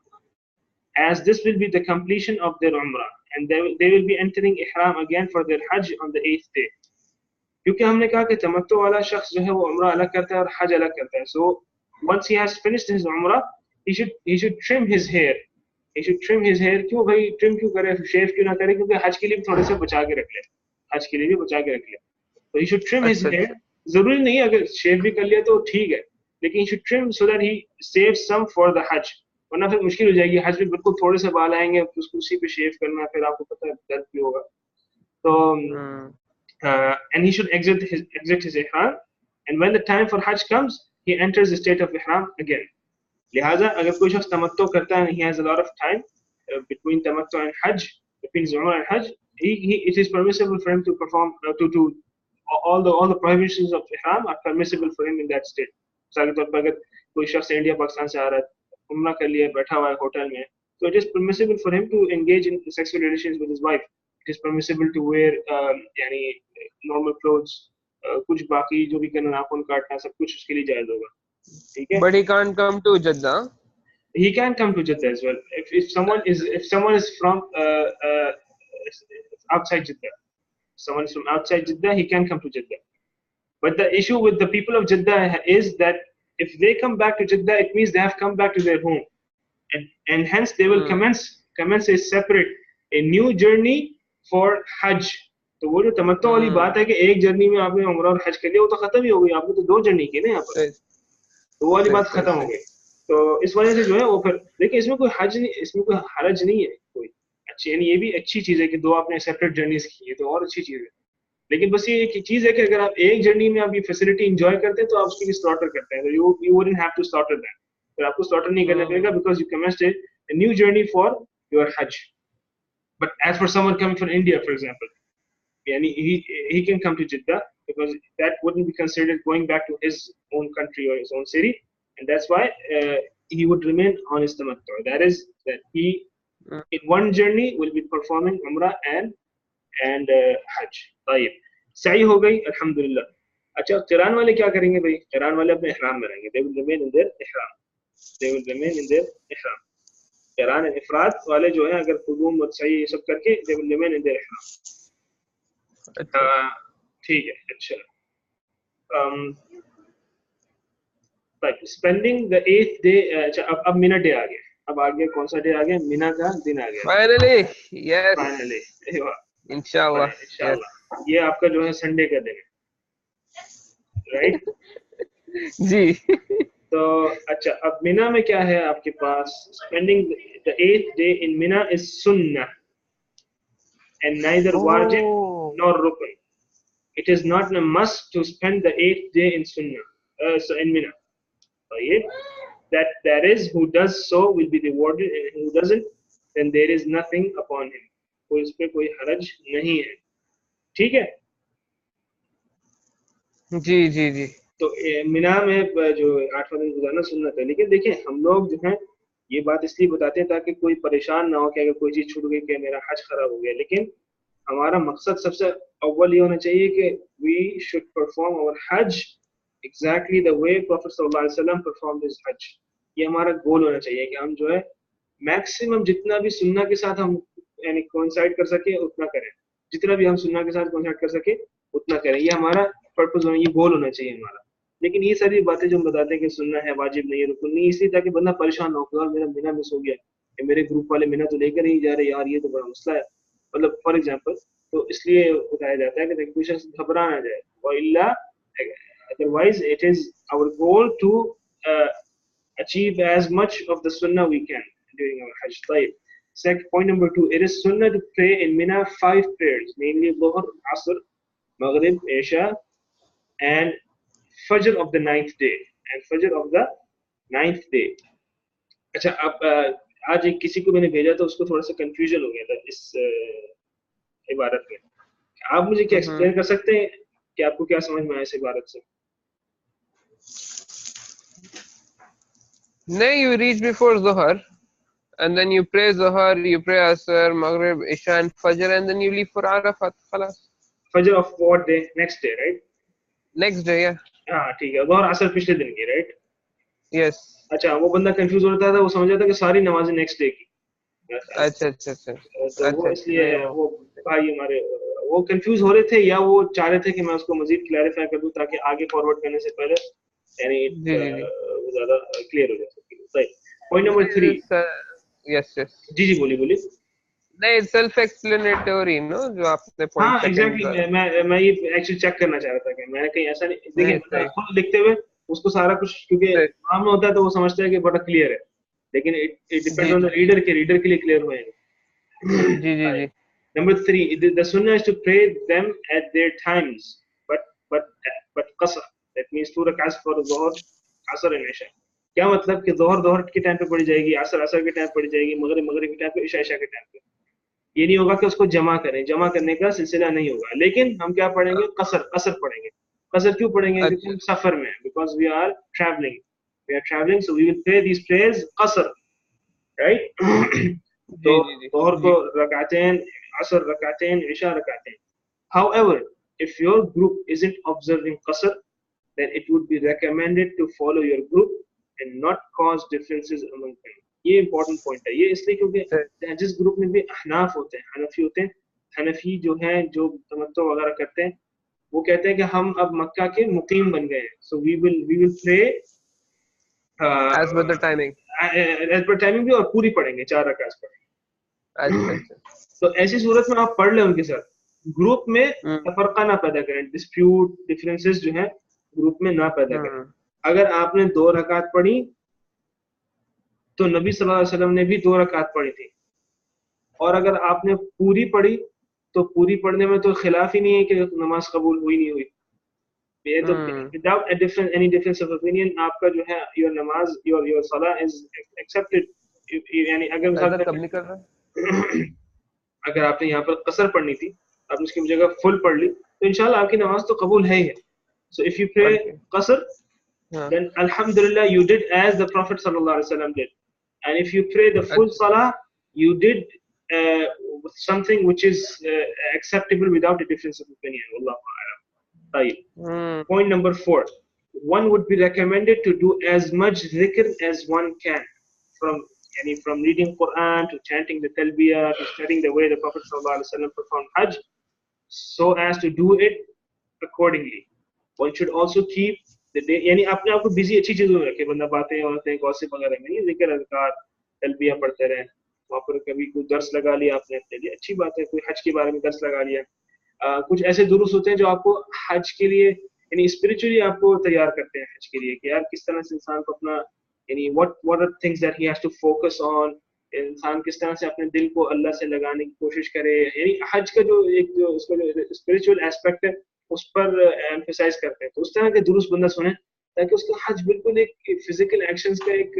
as this will be the completion of their umrah, and they will be entering ihram again for their hajj on the 8th day. क्योंकि हमने कहा कि तमत्तु वाला शख्स जो है वो उम्रा अलग करता है और हज अलग करता है। So once he has finished his umrah, he should trim his hair. He should trim his hair. क्यों भाई ट्रिम क्यों करे, शेव क्यों ना करे? क्योंकि हज के लिए भी थोड़े से बचा के रख ले, हज के लिए भी बचा के रख ले। तो he should trim his hair. जरूरी नहीं अगर शेव भी कर लिया तो ठीक है, लेकिन he should trim so that he saves some for the hajj, वरना फिर मुश्किल हो जाएगी। हज में बिल्कुल थोड़े से बाल आएंगे, उसको उसी पे शेव करना, फिर आपको पता है दर्द भी होगा। तो and he should exit his ihram, and when the time for Hajj comes, he enters the state of ihram again. लिहाजा अगर कोई शख्स तमत्तो करता है, he has a lot of time between tamattu and Hajj, between his Umrah and Hajj, it is permissible for him to perform to all the prohibitions of ihram are permissible for him in that state. मिसाल के तौर पर अगर कोई शख्स India Pakistan से आ रहा है, उम्रा कर लिया, बैठा हुआ है होटल में, so it is permissible for him to engage in sexual relations with his wife. It is permissible to wear यानी normal clothes, कुछ बाकी जो भी करना, नाखून काटना, सब कुछ उसके लिए जायज होगा, ठीक है? But he can't come to Jeddah. He can come to Jeddah as well. If someone is from outside Jeddah, someone is from outside Jeddah, he can come to Jeddah. But the issue with the people of Jeddah is that if they come back to Jeddah, it means they have come back to their home, and hence they will commence a separate, a new journey for Hajj. तो वो जो तमत्तो वाली बात है कि एक journey में आपने उम्रा और हज कर लिया, वो तो खत्म ही हो गई, आपने तो दो जर्नी की ना यहाँ पर, तो वो वाली बात खत्म हो गई। तो इस वजह से जो है वो फिर देखिए, इसमें कोई हज नहीं, इसमें कोई हरज नहीं है कोई, अच्छी, यानी ये भी अच्छी चीज है कि दो आपने सेपरेट जर्नीज की है, तो और अच्छी चीज है। लेकिन बस ये एक चीज है कि अगर आप एक जर्नी में आप ये फैसिलिटी एंजॉय करते हैं, तो आप उसके लिए स्लॉटर करते हैं, तो you wouldn't have to slaughter that, फिर आपको स्लॉटर नहीं करना पड़ेगा, because you commenced a new journey for your Hajj. But as for someone coming from India, for example, he can come to Jeddah, because that wouldn't be considered going back to his own country or his own city, and that's why he would remain on his tamattu. That is, that he in one journey will be performing Umrah and Hajj. طيب, सही हो गई, अल्हम्दुलिल्लाह। अच्छा, क़िरान वाले क्या करेंगे भाई? क़िरान वाले अपने ihram में रहेंगे, they will remain in their ihram, they will remain in their ihram. क़िरान एंड इफराद वाले जो है, अगर कुदूम और सही ये सब करके, they will remain in their ihram. ठीक है, अच्छा। स्पेंडिंग द 8th डे, अच्छा अब मिना डे आ गया, अब आ गया, कौन सा डे आ गया? मिना का दिन आ गया फाइनली, यस, फाइनली, इंशाल्लाह, इंशाल्लाह। ये आपका जो है संडे का दिन है, राइट? जी। तो अच्छा, अब मिना में क्या है आपके पास? Spending the 8th day in Mina is सुन्नह and neither wajib nor rukn. It is not a must to spend the 8th day in Sunnah, so in Mina. That is, who does so will be rewarded, and who doesn't, then there is nothing upon him. तो इस पे कोई हरज नहीं है, ठीक है? जी जी जी। तो मिना में जो 8वां दिन गुजारना सुन्नत है, लेकिन देखिए हम लोग जो है ये बात इसलिए बताते हैं ताकि कोई परेशान ना हो कि अगर कोई चीज छूट गई कि मेरा हज खराब हो गया, लेकिन हमारा मकसद सबसे अव्वल ये होना चाहिए कि वी शुड परफॉर्म आवर हज एग्जैक्टली द वे प्रॉफेट सल्लल्लाहु अलैहि वसल्लम परफॉर्म्ड हिज हज। ये हमारा गोल होना चाहिए कि हम जो है मैक्सिमम जितना भी सुन्ना के साथ हम यानी कोइंसाइड कर सके उतना करें, जितना भी हम सुन्ना के साथ कोइंसाइड कर सके उतना करें, ये हमारा पर्पस होना, ये गोल होना चाहिए हमारा। लेकिन ये सारी बातें जो हम बताते हैं कि सुन्ना है, वाजिब नहीं है, रुकन नहीं, इसलिए ताकि बंदा परेशान ना हो, मेरा मिना मिस हो गया, मेरे ग्रुप वाले मिना तो लेकर नहीं जा रहे यार, ये तो बड़ा मसला है, मतलब फॉर एग्जांपल, तो इसलिए बताया जाता है कि कोई शख्स घबरा ना जाए, वइल्ला otherwise it is our goal to achieve as much of the sunnah we can during our hajj. Second, point number 2, it is sunnah to pray in Mina 5 prayers, namely Dhuhr, Asr, Maghrib, Isha, and Fajr of the 9th day, and Fajr of the 9th day. अच्छा, अब आज एक किसी को मैंने भेजा था, उसको थोड़ा सा कंफ्यूजन हो गया था इस इबारत में। आप मुझे क्या एक्सप्लेन कर सकते हैं कि आपको क्या समझ में आया इस इबारत से? नहीं, you reach before Dhuhr and then you pray Dhuhr, you pray Asr, Maghrib, Isha and Fajr, and then you leave for Arafat. Khalas. Fajr of what day? Next day, right? Next day, yeah. हाँ ठीक है, Dhuhr Asr पिछले दिन की, right? Yes. अच्छा, वो बंदा confuse हो रहा था, वो समझ रहा था कि सारी नमाजें नेक्स्ट डे की। अच्छा अच्छा अच्छा। तो वो इसलिए वो भाई हमारे वो कंफ्यूज हो रहे थे, या वो चाह रहे थे कि मैं उसको मजीद क्लैरिफाई कर दूं ताकि आगे फॉरवर्ड करने से पहले यानी वो ज्यादा क्लियर हो जाए। सही। Point number 3। Yes yes. जी जी, बोलिए बोलिए। नहीं, सेल्फ एक्सप्लेनेटरी नो, जो आपने पॉइंट। हाँ एग्जैक्टली, मैं ये एक्चुअली चेक करना चाह रहा था कि मैंने कहीं ऐसा नहीं, देखिए खुद लिखते हुए उसको सारा कुछ क्योंकि सामने होता है तो वो समझता है कि बड़ा क्लियर है, लेकिन it depends on the reader के लिए क्लियर हुए। जी जी जी। Number three, the sunnah is to pray them at their times, but but qasr. That means 2 rakats for Dhuhr, Asr and Isha. क्या मतलब कि जोहर जोहर के टाइम पे पड़ी जाएगी, असर असर के टाइम पड़ी जाएगी, मगरिब मगरिब के टाइम पे, इशा इशा के टाइम पे. ये नहीं होगा कि उसको जमा करें, जमा करने का सिलसिला नहीं होगा. लेकिन हम क्या पढ़ेंगे, कसर कसर पढ़ेंगे. कसर क्यों पढ़ेंगे? क्योंकि अच्छा हम सफर में हैं, because we are travelling, so we will pray these prayers कसर, राइट. तो जी जी जी जोहर को जी. रकातैन, असर रकातैन, इशा रकातैन. However, if your group isn't observing qasr, then it would be recommended to follow your group and not cause differences among them. ये important point है. ये इसलिए क्योंकि जिस ग्रुप में भी अहनाफ होते हैं, हनफी होते हैं, हनफी जो हैं, जो तमत्तो वगैरह करते हैं, वो कहते हैं कि हम अब मक्का के मुकीम बन गए हैं, so we will pray as per the timing. As per timing भी, और पूरी पढ़ेंगे, 4 रकात अच्छा पढ़ेंगे. अच्छा. तो ऐसी सूरत में आप पढ़ लें उनके साथ, ग्रुप में हम्म तफरका ना पैदा करें, डिस्प्यूट डिफरेंसेस जो है ग्रुप में ना पैदा करें. हम्म अगर आपने 2 रकात पढ़ी तो नबी सल्लल्लाहु अलैहि वसल्लम ने भी 2 रकात पढ़ी थी, और अगर आपने पूरी पढ़ी तो पूरी पढ़ने में तो खिलाफ ही नहीं है कि नमाज कबूल हुई नहीं हुई. ये तो without any difference of opinion आपका जो है, योर नमाज, योर सला इज एक्सेप्टेड. यानी अगर ऐसा मिसाल कब नहीं कर रहा. अगर आपने यहाँ पर कसर पढ़नी थी, आपने उसकी जगह फुल पढ़ ली, तो इंशाल्लाह आपकी नमाज तो कबूल है ही है. So if you pray Okay. कसर, हाँ. then alhamdulillah you did as the Prophet sallallahu alaihi wasallam did. And if you pray the full अच्छा. salah, you did something which is acceptable without a difference of opinion. Wallahu a'lam. Tayyib. Hmm Point number 4. One would be recommended to do as much dhikr as one can, from from reading Quran to chanting the talbiyah to studying the way the Prophet sallallahu alaihi wasallam performed Hajj, so as to do it accordingly. One should also keep the day, यानी अपने आप को busy अच्छी चीजों में रखे, बंदा बातें बातें गॉसिप वगैरह में नहीं, जिक्र अज़कार तलबिया पढ़ते रहें. वहाँ पर कभी कोई दर्स लगा लिया आपने अपने लिए, अच्छी बात है. कोई हज के बारे में दर्स लगा लिया. कुछ ऐसे दुरुस होते हैं जो आपको हज के लिए, यानी स्पिरिचुअली आपको तैयार करते हैं हज के लिए, कि यार किस तरह से इंसान को अपना, यानी what are things that he has to focus on, इंसान किस तरह से अपने दिल को अल्लाह से लगाने की कोशिश करे. यानी हज का जो एक जो उसका जो स्पिरिचुअल एस्पेक्ट है, उस पर एम्फसाइज करते हैं. तो उस तरह के दुरुस्त बंदा सुने, ताकि उसका हज बिल्कुल एक फिजिकल एक्शंस का एक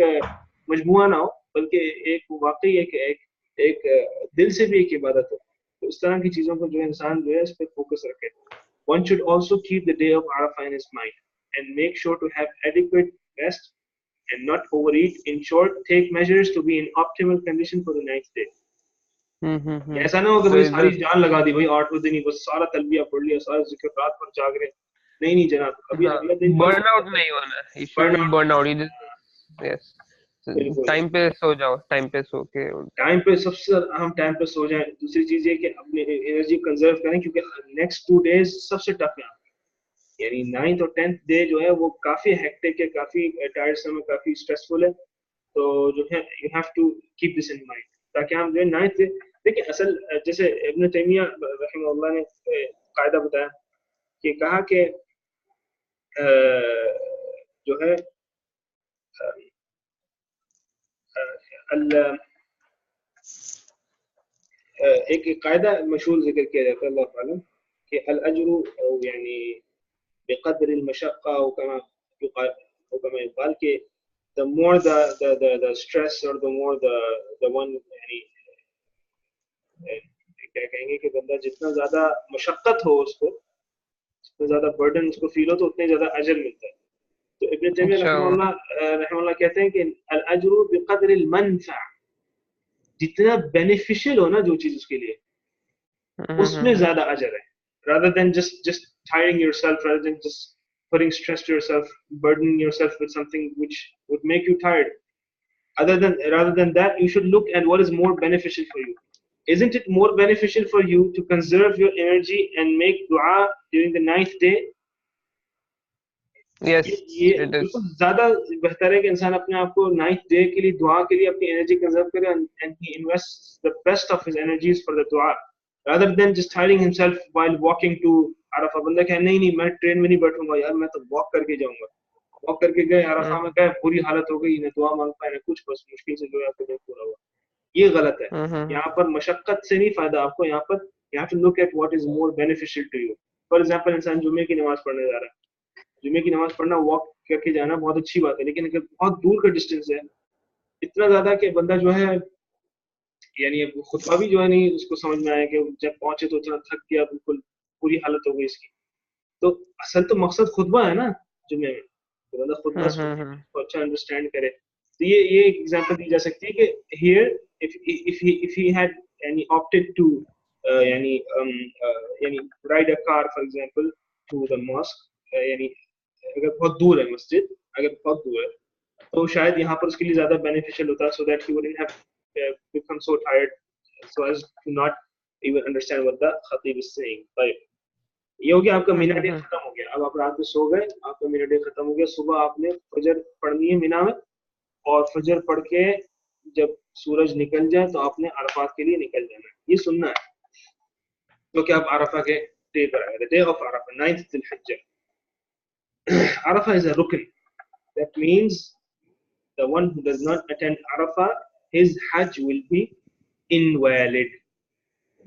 मजमुआ ना हो, बल्कि एक वाकई एक दिल से भी एक इबादत हो. तो इस तरह की चीजों को जो इंसान जो है इस पर फोकस रखे. One should also keep the day of Arafah in his mind and make sure to have adequate rest and not overeat. In short, take measures to be in optimal condition for the next day. ऐसा ना हो कि तो भाई सारी इधर जान लगा दी भाई 8वें दिन ही, बस सारा तलबिया पढ़ लिया, सारा जिक्र रात भर जाग रहे. नहीं नहीं जनाब, अभी हाँ अगला दिन जो बर्न आउट नहीं होना. You burn shouldn't out. burn out. You just yes. बिल्कुल टाइम पे सो जाओ, टाइम पे सो के टाइम पे, सबसे अहम टाइम पे सो जाएं. दूसरी चीज ये कि अपनी एनर्जी कंजर्व करें, क्योंकि नेक्स्ट 2 डेज सबसे टफ है. यानी 9th और 10th डे जो है वो काफी हेक्टिक है, काफी टायरसम है, काफी स्ट्रेसफुल है. तो जो है you have to keep this in mind, ताकि हम जो है 9th डे. देखिए असल जैसे इब्न तैमिया रहमहुल्लाह ने कायदा बताया, कि कहा कि जो है एक कायदा मशहूर जिक्र किया जाता है, अल्लाह आलम, कि अल अजरु यानी बेक़द्र अल मशक्क़ा, कमा युक़ाल, के the more the stress or the more the one, यानी क्या कहेंगे कि बंदा जितना ज्यादा मशक्कत हो उसको, जितना ज्यादा बर्डन उसको फील हो, तो उतने ज्यादा अजर मिलता है. तो इब्न तैमिया रहमहुल्लाह कहते हैं कि अल अजरु बिक़द्र अल मनफ़अ, जितना बेनिफिशियल हो ना जो चीज उसके लिए, उसमें ज्यादा अजर है. rather than just tiring yourself, rather than just putting stress to yourself, burdening yourself with something which would make you tired, rather than that, you should look at what is more beneficial for you. Isn't it more beneficial for you to conserve your energy and make dua during the 9th day? yes ये it is. बिल्कुल ज्यादा बेहतर है कि इंसान अपने आप को 9th डे के लिए दुआ के लिए अपनी एनर्जी कंजर्व करे, and he invests the best of his energies for the dua, rather than just tiring himself while walking to Arafah. बंदा कहे नहीं नहीं मैं ट्रेन में नहीं बैठूंगा यार, मैं तो वॉक करके जाऊंगा. वॉक करके गए, अरफा में गए, बुरी हालत हो गई, ना दुआ मांग पाए ना कुछ, बस मुश्किल से जो है पूरा हुआ. ये गलत है। हम्म यहाँ पर मशक्कत से नहीं फायदा आपको, यहाँ पर you have to look at what is more beneficial to you. For example इंसान जुम्मे की नमाज पढ़ने जा रहा है, जुम्मे की नमाज पढ़ना वॉक करके जाना बहुत अच्छी बात है, लेकिन अगर बहुत दूर का डिस्टेंस है, इतना ज्यादा कि बंदा जो है यानी अब खुतबा भी जो है नहीं उसको समझ में आया कि जब पहुंचे तो इतना थक गया, बिल्कुल बुरी हालत हो गई इसकी। तो असल तो मकसद खुतबा है ना जुम्मे में, तो बंदा खुतबा सुने, हम्म तो अच्छा अंडरस्टैंड करे। तो ये एक एग्जांपल दी जा सकती है कि हियर इफ ही हैड यानी ऑप्टेड टू यानी यानी ride a car for example to the mosque, यानी अगर बहुत दूर है मस्जिद, अगर बहुत दूर है तो शायद यहाँ पर उसके लिए ज्यादा बेनिफिशियल होता, so that he wouldn't have become so tired so as to not even understand what the खतीब इज सेइंग। राइट, ये हो गया आपका मीना डे हम्म खत्म हो गया। अब आप रात में सो गए, आपका मीना डे खत्म हो गया, सुबह आपने फजर पढ़नी है मीना में, और फजर पढ़ के जब सूरज निकल जाए तो आपने अरफात के लिए निकल जाना है, ये सुनना है। तो क्या आप अरफा के डे पर आए, day of Arfa, 9th Dhul-Hijjah. Arafah is a rukn. That means the one who does not attend Arafah, his Hajj will be invalid.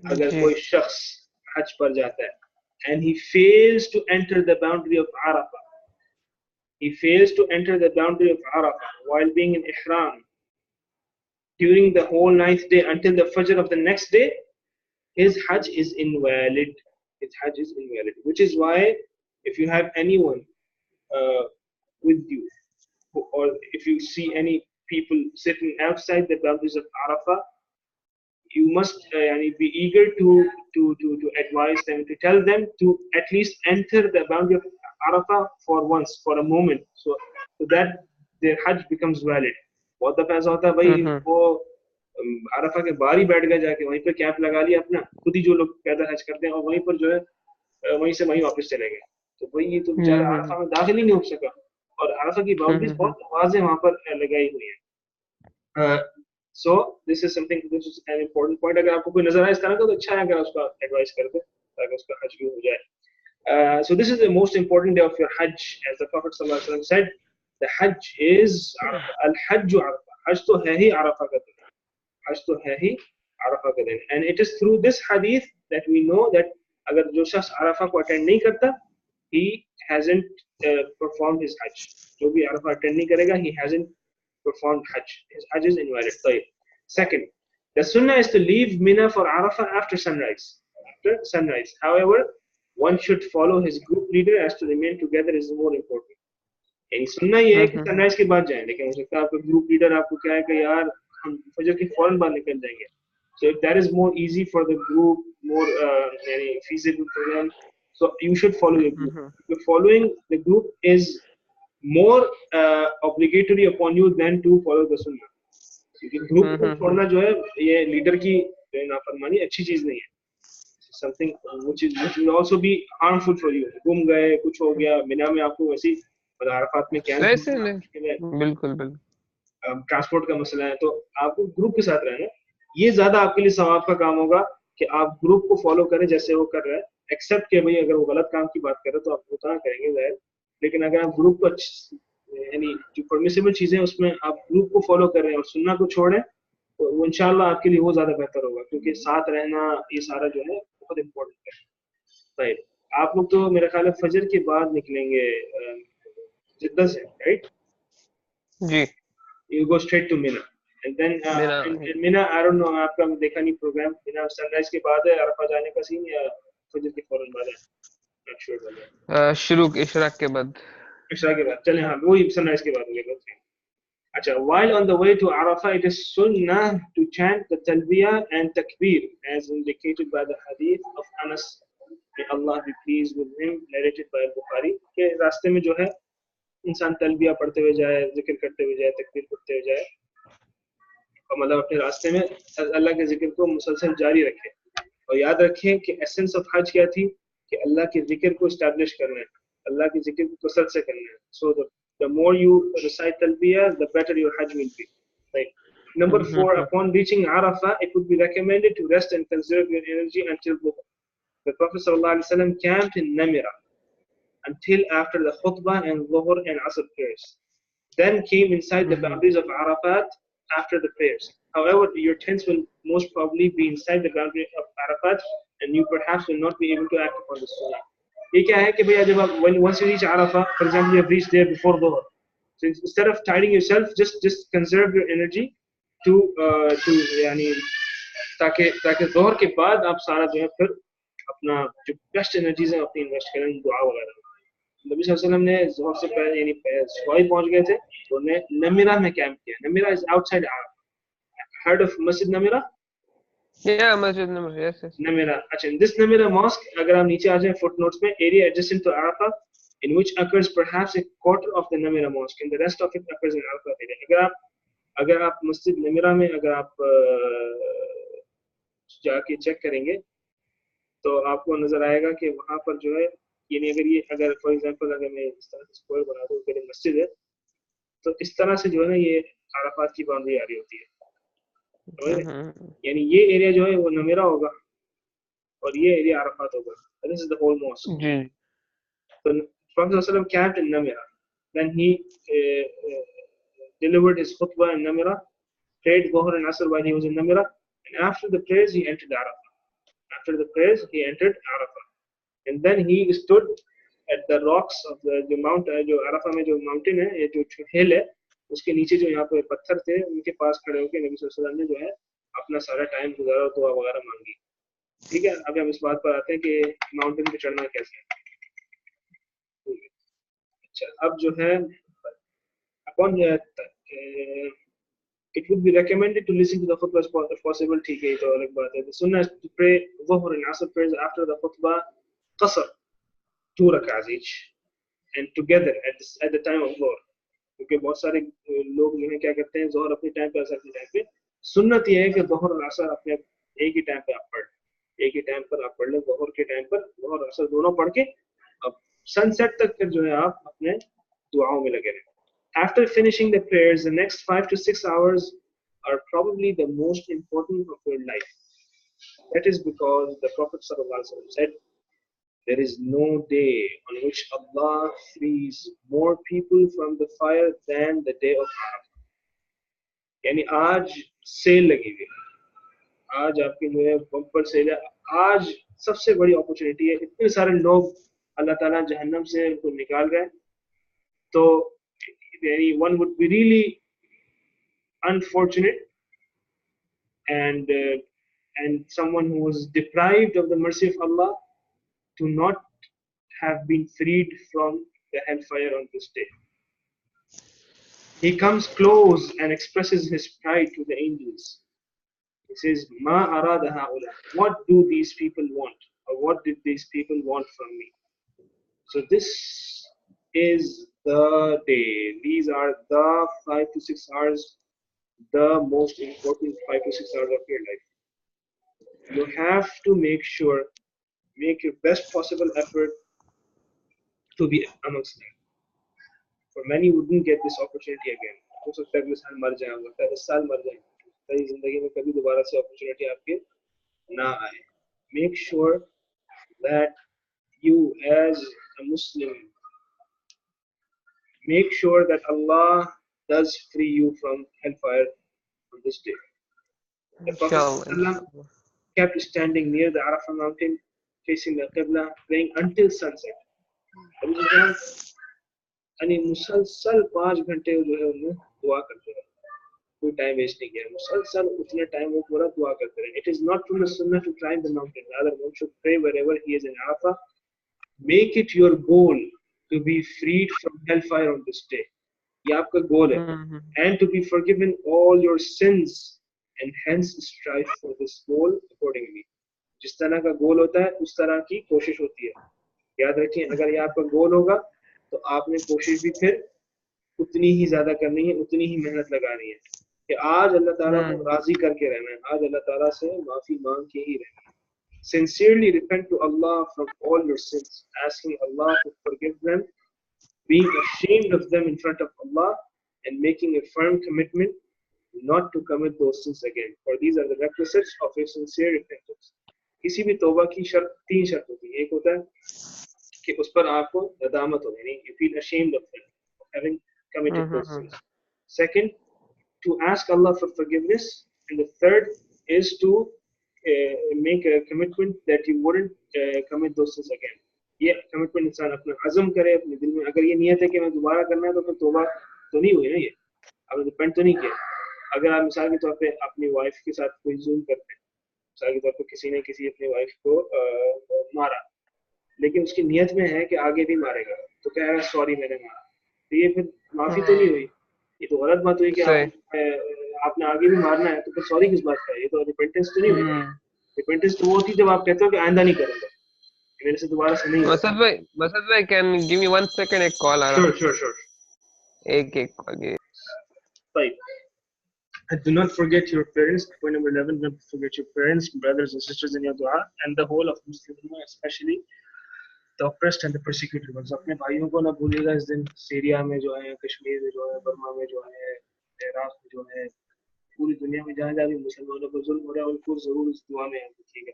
अगर जी कोई शख्स हज पर जाता है and he fails to enter the boundary of Arafah, he fails to enter the boundary of Arafah while being in Ihram during the whole 9th day until the Fajr of the next day, his Hajj is invalid. His Hajj is invalid. Which is why, if you have anyone with you, or if you see any people sitting outside the boundaries of Arafah, you must be eager to advise them, to tell them to at least enter the boundary of Arafah for once, for a moment, so that their Hajj becomes valid. बहुत दफा ऐसा होता है भाई वो अरफा के बाहर ही बैठ गए, जाके वहीं पे कैंप लगा लिया अपना, खुद ही जो लोग पैदल हज करते हैं, और वहीं पर जो है वहीं से वहीं वापस चले गए, तो भाई ये तो बेचारा अरफा में दाखिल ही नहीं हो सका, और अरफा की बाउंड्रीज बहुत वाज़ेह वहां पर लगाई हुई है। So this is something, this is an important point. अगर आपको कोई नजर आए इस तरह का तो अच्छा है अगर उसका एडवाइस कर दे ताकि उसका हज भी हो जाए। So this is the most important day of your Hajj, as the Prophet ﷺ said, the Hajj is Arafah. Al-Hajj Arafah. Hajj तो है ही अरफा का दिन, हज तो है ही अरफा का दिन। And it is through this hadith that we know that अगर जो शख्स अरफा को अटेंड नहीं करता, he hasn't performed his Hajj. जो भी अरफा अटेंड नहीं करेगा, he hasn't performed Hajj. His Hajj is invalid. طيب. Second, the sunnah is to leave Mina for Arafah after sunrise. After sunrise. However, one should follow his group leader, as to remain together is more important. यानी सुनना ये है कि sunrise के बाद जाएं, लेकिन हो सकता है आपका ग्रुप लीडर आपको क्या है कि यार हम फजर के फौरन बाद निकल जाएंगे। So if that is more easy for the group, more feasible for them, so you should follow your group. Because following the group is more obligatory upon you than to follow the sunnah. क्योंकि group को छोड़ना जो है ये leader की नाफरमानी अच्छी चीज नहीं है। Something which will also be harmful for you. गुम गए, कुछ हो गया मिना में, आपको वैसी अराफात में क्या वैसे नहीं, बिल्कुल बिल्कुल ट्रांसपोर्ट का मसला है, तो आपको ग्रुप के साथ रहना, ये ज्यादा आपके लिए सवाब का काम होगा कि आप ग्रुप को फॉलो करें जैसे वो कर रहा है। एक्सेप्ट कि भाई अगर वो गलत काम की बात कर रहे हैं तो आप उतना करेंगे जाहिर, लेकिन अगर आप ग्रुप को यानी जो परमिसिबल चीजें उसमें आप ग्रुप को फॉलो कर रहे हैं और सुन्ना को छोड़ें, तो वो इंशाल्लाह आपके लिए वो ज्यादा बेहतर होगा, क्योंकि साथ रहना ये सारा जो है बहुत इम्पोर्टेंट है। राइट, आप लोग तो मेरे ख्याल है फजर के बाद निकलेंगे जिद्दा से, राइट? जी, you go straight to Mina, and then in Mina I don't know, आपका देखा नहीं प्रोग्राम, Mina सनराइज के बाद है अरफा जाने का सीन या फजर के फौरन बाद है? नॉट श्योर वाला शुरू इशराक के बाद, इशरा के बाद, चलें हाँ वही सनराइज के बाद हो गया। अच्छा, while on the way to Arafah, it is sunnah to chant the talbiyah and takbir as indicated by the hadith of Anas, may Allah be pleased with him, narrated by Bukhari, के रास्ते में जो है इंसान तलबिया पढ़ते हुए जाए, जिक्र करते हुए जाए, तकबीर पढ़ते हुए जाए, और मतलब अपने रास्ते में अल्लाह के जिक्र को मुसलसल जारी रखें। और याद रखें कि एसेंस ऑफ हज क्या थी, कि अल्लाह के जिक्र को एस्टैब्लिश करना है, अल्लाह के जिक्र को कसरत से करना है। सो the more you recite talbiyah, the better your hajj will be. Right. Number 4, upon reaching Arafah, it would be recommended to rest and conserve your energy until Dhuhr. The Prophet ﷺ camped in Namira until after the khutbah and Dhuhr and Asr prayers. Then came inside the boundaries of Arafat after the prayers. However, your tents will most probably be inside the boundary of Arafat, and you perhaps will not be able to act upon the sunnah. ये क्या है कि भैया जब आप once you reach Arafah, for example, you have reached there before Dhuhr. So instead of tidying yourself, just conserve your energy to यानी ताकि Dhuhr के बाद आप सारा जो है फिर अपना जो बेस्ट एनर्जीज है अपनी इन्वेस्ट करें दुआ वगैरह में. नबी सल्लल्लाहु अलैहि वसल्लम ने ज़ोहर से पहले यानी सुबह पहुंच गए थे तो उन्होंने नमीरा में कैंप किया. Namira is outside Arfa. Heard of Masjid Namira? Yeah, Masjid Namira, yes, yes. Namira. अच्छा, this Namira mosque, अगर आप नीचे आ जाएं footnotes में, area adjacent to Arafah, in which occurs perhaps a quarter of the Namira mosque, and the rest of it occurs in Arafah area. अगर आप मस्जिद नमीरा में अगर आप जाके चेक करेंगे तो आपको नजर आएगा कि वहाँ पर जो है यानी अगर फॉर एग्जांपल अगर मैं इस तरह से स्क्वायर बना दूँ अगर मस्जिद है तो इस तरह से जो है ना ये अराफात की बाउंड्री आ रही होती है. यानी ये एरिया जो है वो नमीरा होगा और ये एरिया अराफात होगा. This is the whole mosque. So Prophet ﷺ camped in Namira. Then he delivered his khutbah in Namira, prayed Dhuhr and Asr while he was in Namira, and after the prayers he entered Arafah. After the prayers he entered Arafah, and then he stood at the rocks of the mountain. जो Arafah में जो mountain है, ये जो hill है, उसके नीचे जो यहाँ पे पत्थर थे, उनके पास खड़े होकर नबी सल्लल्लाहु अलैहि वसल्लम ने जो है अपना सारा टाइम गुजारा, दुआ वगैरह मांगी. ठीक है, अब हम इस बात पर आते हैं कि माउंटेन पे चढ़ना कैसे है. अच्छा, अब जो है upon it would be recommended to listen to the khutbah if possible. ठीक है, तो अलग बात है. The sunnah is to pray Dhuhr and Asr prayers after the khutbah qasr, 2 rak'ahs each, and together at the time of Dhuhr. क्योंकि बहुत सारे लोग जो है क्या करते हैं ज़ोहर अपने टाइम पे असर के टाइम पे. सुन्नत ये है कि ज़ोहर और असर अपने एक ही टाइम पे आप पढ़ एक ही टाइम पर आप पढ़ लें. ज़ोहर के टाइम पर ज़ोहर असर दोनों पढ़ के अब सनसेट तक फिर जो है आप अपने दुआओं में लगे रहें. After finishing the prayers, the next 5 to 6 hours are probably the most important of your life. That is because the Prophet ﷺ said, there is no day on which Allah frees more people from the fire than the day of Arafah. यानी आज cell लगी हुई है, आज आपकी जो है बम्पर सेल है. आज सबसे बड़ी अपॉर्चुनिटी है. इतने सारे लोग अल्लाह ताला जहन्नम से उनको निकाल रहे हैं. तो one would be really unfortunate and someone who was deprived of the mercy of Allah to not have been freed from the hellfire on this day. He comes close and expresses his pride to the angels. He says, Ma arada haula. What do these people want? Or what did these people want from me? So this is the day. These are the 5 to 6 hours, the most important 5 to 6 hours of your life. You have to make your best possible effort to be amongst them. For many wouldn't get this opportunity again. हो सकता है अगले साल मर जाए, हो सकता है इस साल मर जाए, कहीं जिंदगी में कभी दोबारा से opportunity आपके ना आए. Make sure that you as a Muslim, make sure that Allah does free you from hellfire on this day. The Prophet ﷺ kept standing near the Arafah mountain, facing the Qibla, praying until sunset. यानी मुसलसल 5 घंटे जो है उन्हें दुआ करते रहे, कोई टाइम वेस्ट नहीं किया. मुसलसल उतने टाइम वो पूरा दुआ करते रहे. It is not from the sunnah to climb the mountain. Rather, one should pray wherever he is in Arafah. Make it your goal to be freed from hellfire on this day. ये आपका गोल है. And to be forgiven all your sins, and hence strive for this goal accordingly. जिस तरह का गोल होता है उस तरह की कोशिश होती है. याद रखिए, अगर ये आपका गोल होगा तो आपने कोशिश भी फिर उतनी ही ज्यादा करनी है, उतनी ही मेहनत लगानी है कि आज अल्लाह ताला को राजी करके रहना है, आज अल्लाह ताला से माफी मांग के ही रहना है. Sincerely repent to Allah from all your sins, asking Allah to forgive them, being ashamed of them in front of Allah, and making a firm commitment not to commit those sins again. For these are the requisites of a sincere repentance. किसी भी तौबा की शर्त 3 शर्त होती है. एक होता है कि उस पर आपको नदामत हो, यानी you feel ashamed of them having committed those sins. Second, to ask Allah for forgiveness, and the third is to make a commitment that you wouldn't commit those sins again. ये कमिटमेंट इंसान अपना अज़म करे अपने दिल में, अगर ये नियत है कि मैं दोबारा करना है तो फिर तौबा तो नहीं हुई ना, ये आपने रिपेंट तो नहीं किया। अगर आप मिसाल के तौर पे अपनी वाइफ के साथ कोई जुल्म करते हैं, मिसाल के तौर पे किसी ने किसी अपनी वाइफ को मारा, लेकिन उसकी नियत में है कि आगे भी मारेगा, तो कहेगा सॉरी मैंने मारा, तो ये फिर माफी तो नहीं हुई, ये तो गलत बात हुई कि आपने आगे भी मारना है, तो फिर सॉरी किस बात का है, ये तो रिपेंटेंस तो नहीं हुई। रिपेंटेंस तो वो थी जब आप कहते हो कि आइंदा नहीं करूंगा, मेरे से दोबारा से नहीं होगा। मसद भाई कैन गिव मी 1 सेकंड, एक कॉल आ रहा है। श्योर एक call. Right. Do not forget your parents. Point number 11, do not forget your parents, brothers and sisters in your dua, and the whole of Muslim, especially the oppressed and the persecuted ones. अपने भाइयों को ना भूलिएगा इस दिन, Syria में जो है, कश्मीर में जो है, बर्मा में जो है, इराक में जो है, पूरी दुनिया में जहाँ जहाँ भी मुसलमानों पर जुल्म हो रहा है, उनको जरूर इस दुआ में रखिएगा।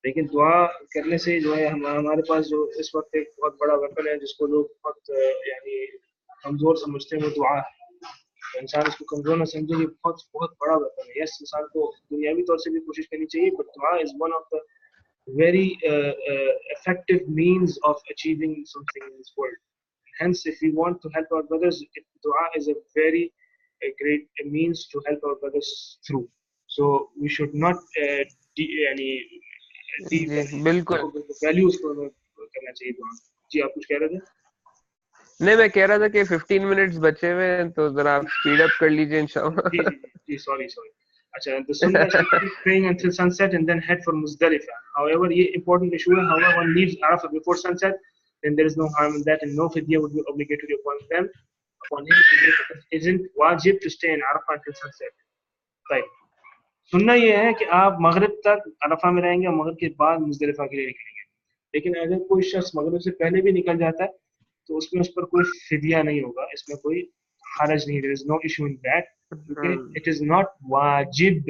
लेकिन दुआ करने से जो है हमारे पास जो इस वक्त एक बहुत बड़ा वेपन है जिसको लोग बहुत यानी कमजोर समझते हैं, वो दुआ है। इंसान इसको कमजोर ना समझे, ये बहुत बहुत बड़ा वेपन है। यस, इंसान को दुनियावी तौर से भी कोशिश करनी चाहिए, बट दुआ is one of the very effective means of achieving something in this world. Hence, if we want to help our brothers, dua is a very great means to help our brothers through. So we should not बिल्कुल values को करना चाहिए दुआ। जी आप कुछ कह रहे थे? नहीं, मैं कह रहा था कि 15 मिनट्स बचे हुए हैं, तो जरा आप स्पीड अप कर लीजिए इंशाल्लाह। जी सॉरी। अच्छा, the sunnah is to keep praying until sunset and then head for Muzdalifah. However, ये important issue है, however one leaves Arafah before sunset, then there is no harm in that and no fidya would be obligatory upon them. Upon him, it isn't wajib to stay in Arafah until sunset. Right. सुनना ये है कि आप मगरिब तक अरफा में रहेंगे और मगरिब के बाद मुज़दलिफा के लिए निकलेंगे। लेकिन अगर कोई शख्स मगरिब से पहले भी निकल जाता है तो उसमें उस पर कोई फिदिया नहीं होगा, इसमें कोई हरज नहीं, there is no issue in that. Okay? It is not wajib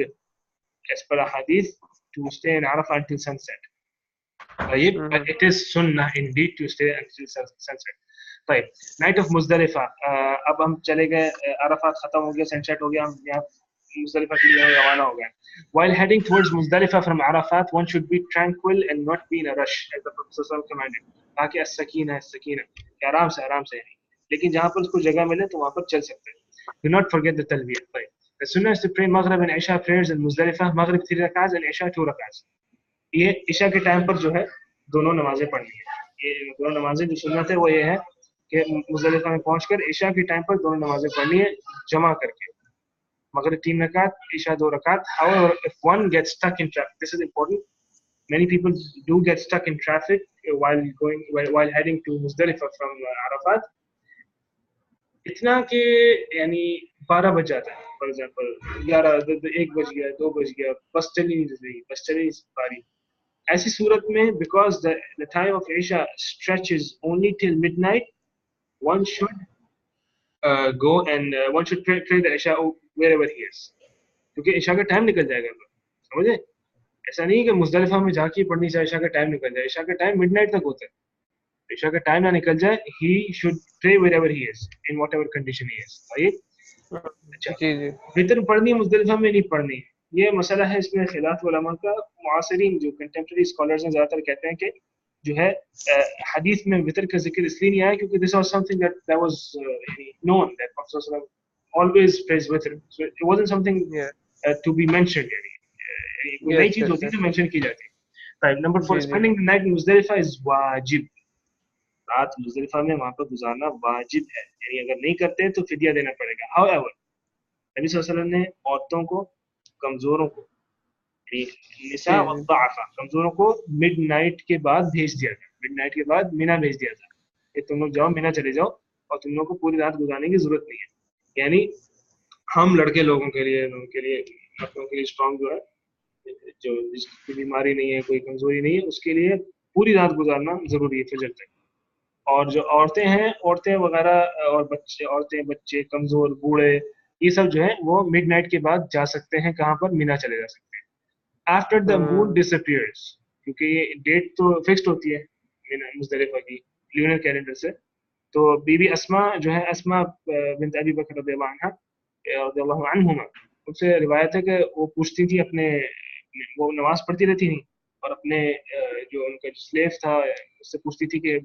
as per a hadith to stay in Arafah until sunset. But it is sunnah indeed to stay until sunset. Right. Night of Muzdalifa. अब हम चले गए, अरफात खत्म हो गया, sunset हो गया, हम यहाँ मुज़दलिफा के लिए रवाना हो गए। While heading towards Muzdalifa from Arafat, one should be tranquil and not be in a rush, as the Prophet commanded. ताकि as-sakina, आराम से नहीं, लेकिन जहाँ पर उसको जगह मिले तो वहाँ पर चल सकते हैं। Do not forget the talbiyah. Right. The sunnah is to pray Maghrib and Isha prayers in Muzdalifa. Maghrib 3 rakats and Isha 2 rakats. ये इशा के टाइम पर जो है दोनों नमाजें पढ़नी है। ये दोनों नमाजें जो सुन्नत है वो ये है कि मुज़दलिफा में पहुंचकर इशा के टाइम पर दोनों नमाजें पढ़नी है जमा करके। मगरिब 3 रकात, इशा 2 रकात। However, if one gets stuck in traffic, this is important. Many people do get stuck in traffic while heading to Muzdalifa from Arafat. इतना कि यानी 12 बज जाता है, फॉर एग्जांपल 11, 1 बज गया, 2 बज गया, बस चली नहीं पा रही। ऐसी सूरत में, because the time of Isha stretches only till midnight, one should go and one should pray the Isha wherever he is, क्योंकि इशा का टाइम निकल जाएगा। समझे? ऐसा नहीं कि मुज़दलिफा में जाके पढ़नी चाहिए, इशा का टाइम निकल जाए। इशा का टाइम मिडनाइट तक होता है, इशा का टाइम ना निकल जाए, he should pray wherever he is in whatever condition he is. Right? अच्छा, वितर पढ़नी है मुज़दलिफा में, नहीं पढ़नी, ये मसला है, इसमें खिलाफ उलमा का। मुआसिरीन जो कंटेम्परेरी स्कॉलर्स हैं ज़्यादातर कहते हैं कि जो है हदीस में वितर का जिक्र इसलिए नहीं आया क्योंकि this was something that was known that Prophet sallallahu alaihi wasallam always prays witr, so it wasn't something to be mentioned. कोई नई चीज होती है तो मेंशन की जाती है। Right. Number 4, spending the night in Muzdalifa is वाजिब। रात मुज़दलिफा में वहां पर गुजारना वाजिब है, यानी अगर नहीं करते तो फिदिया देना पड़ेगा। However, नबी सल्लल्लाहु अलैहि वसल्लम ने औरतों को, कमजोरों को, निसा और ज़आफ़ा, कमजोरों को मिडनाइट के बाद भेज दिया था, मिडनाइट के बाद मिना भेज दिया था कि तुम लोग जाओ, मिना चले जाओ और तुम लोग को पूरी रात गुजारने की जरूरत नहीं है। यानी हम लड़के लोगों के लिए, मर्दों के लिए स्ट्रॉन्ग जो है, जो जिसकी बीमारी नहीं है, कोई कमजोरी नहीं है, उसके लिए पूरी रात गुजारना जरूरी है फजर तक। और जो औरतें वगैरह और बच्चे कमजोर, बूढ़े, ये सब जो है वो मिडनाइट के बाद जा सकते हैं, कहाँ पर? मिना चले जा सकते हैं। आफ्टर द मून डिसअपीयर्स, क्योंकि ये डेट तो फिक्स्ड होती है मुज़दलिफा की ल्यूनर कैलेंडर से। तो बीबी अस्मा जो है, अस्मा बिन्त अबी बकर रज़ियल्लाहु अन्हा, रज़ियल्लाहु अन्हुमा, उनसे रिवायत है कि वो पूछती थी अपने, वो नमाज पढ़ती रहती थी और अपने जो उनका स्लेव था उससे पूछती थी कि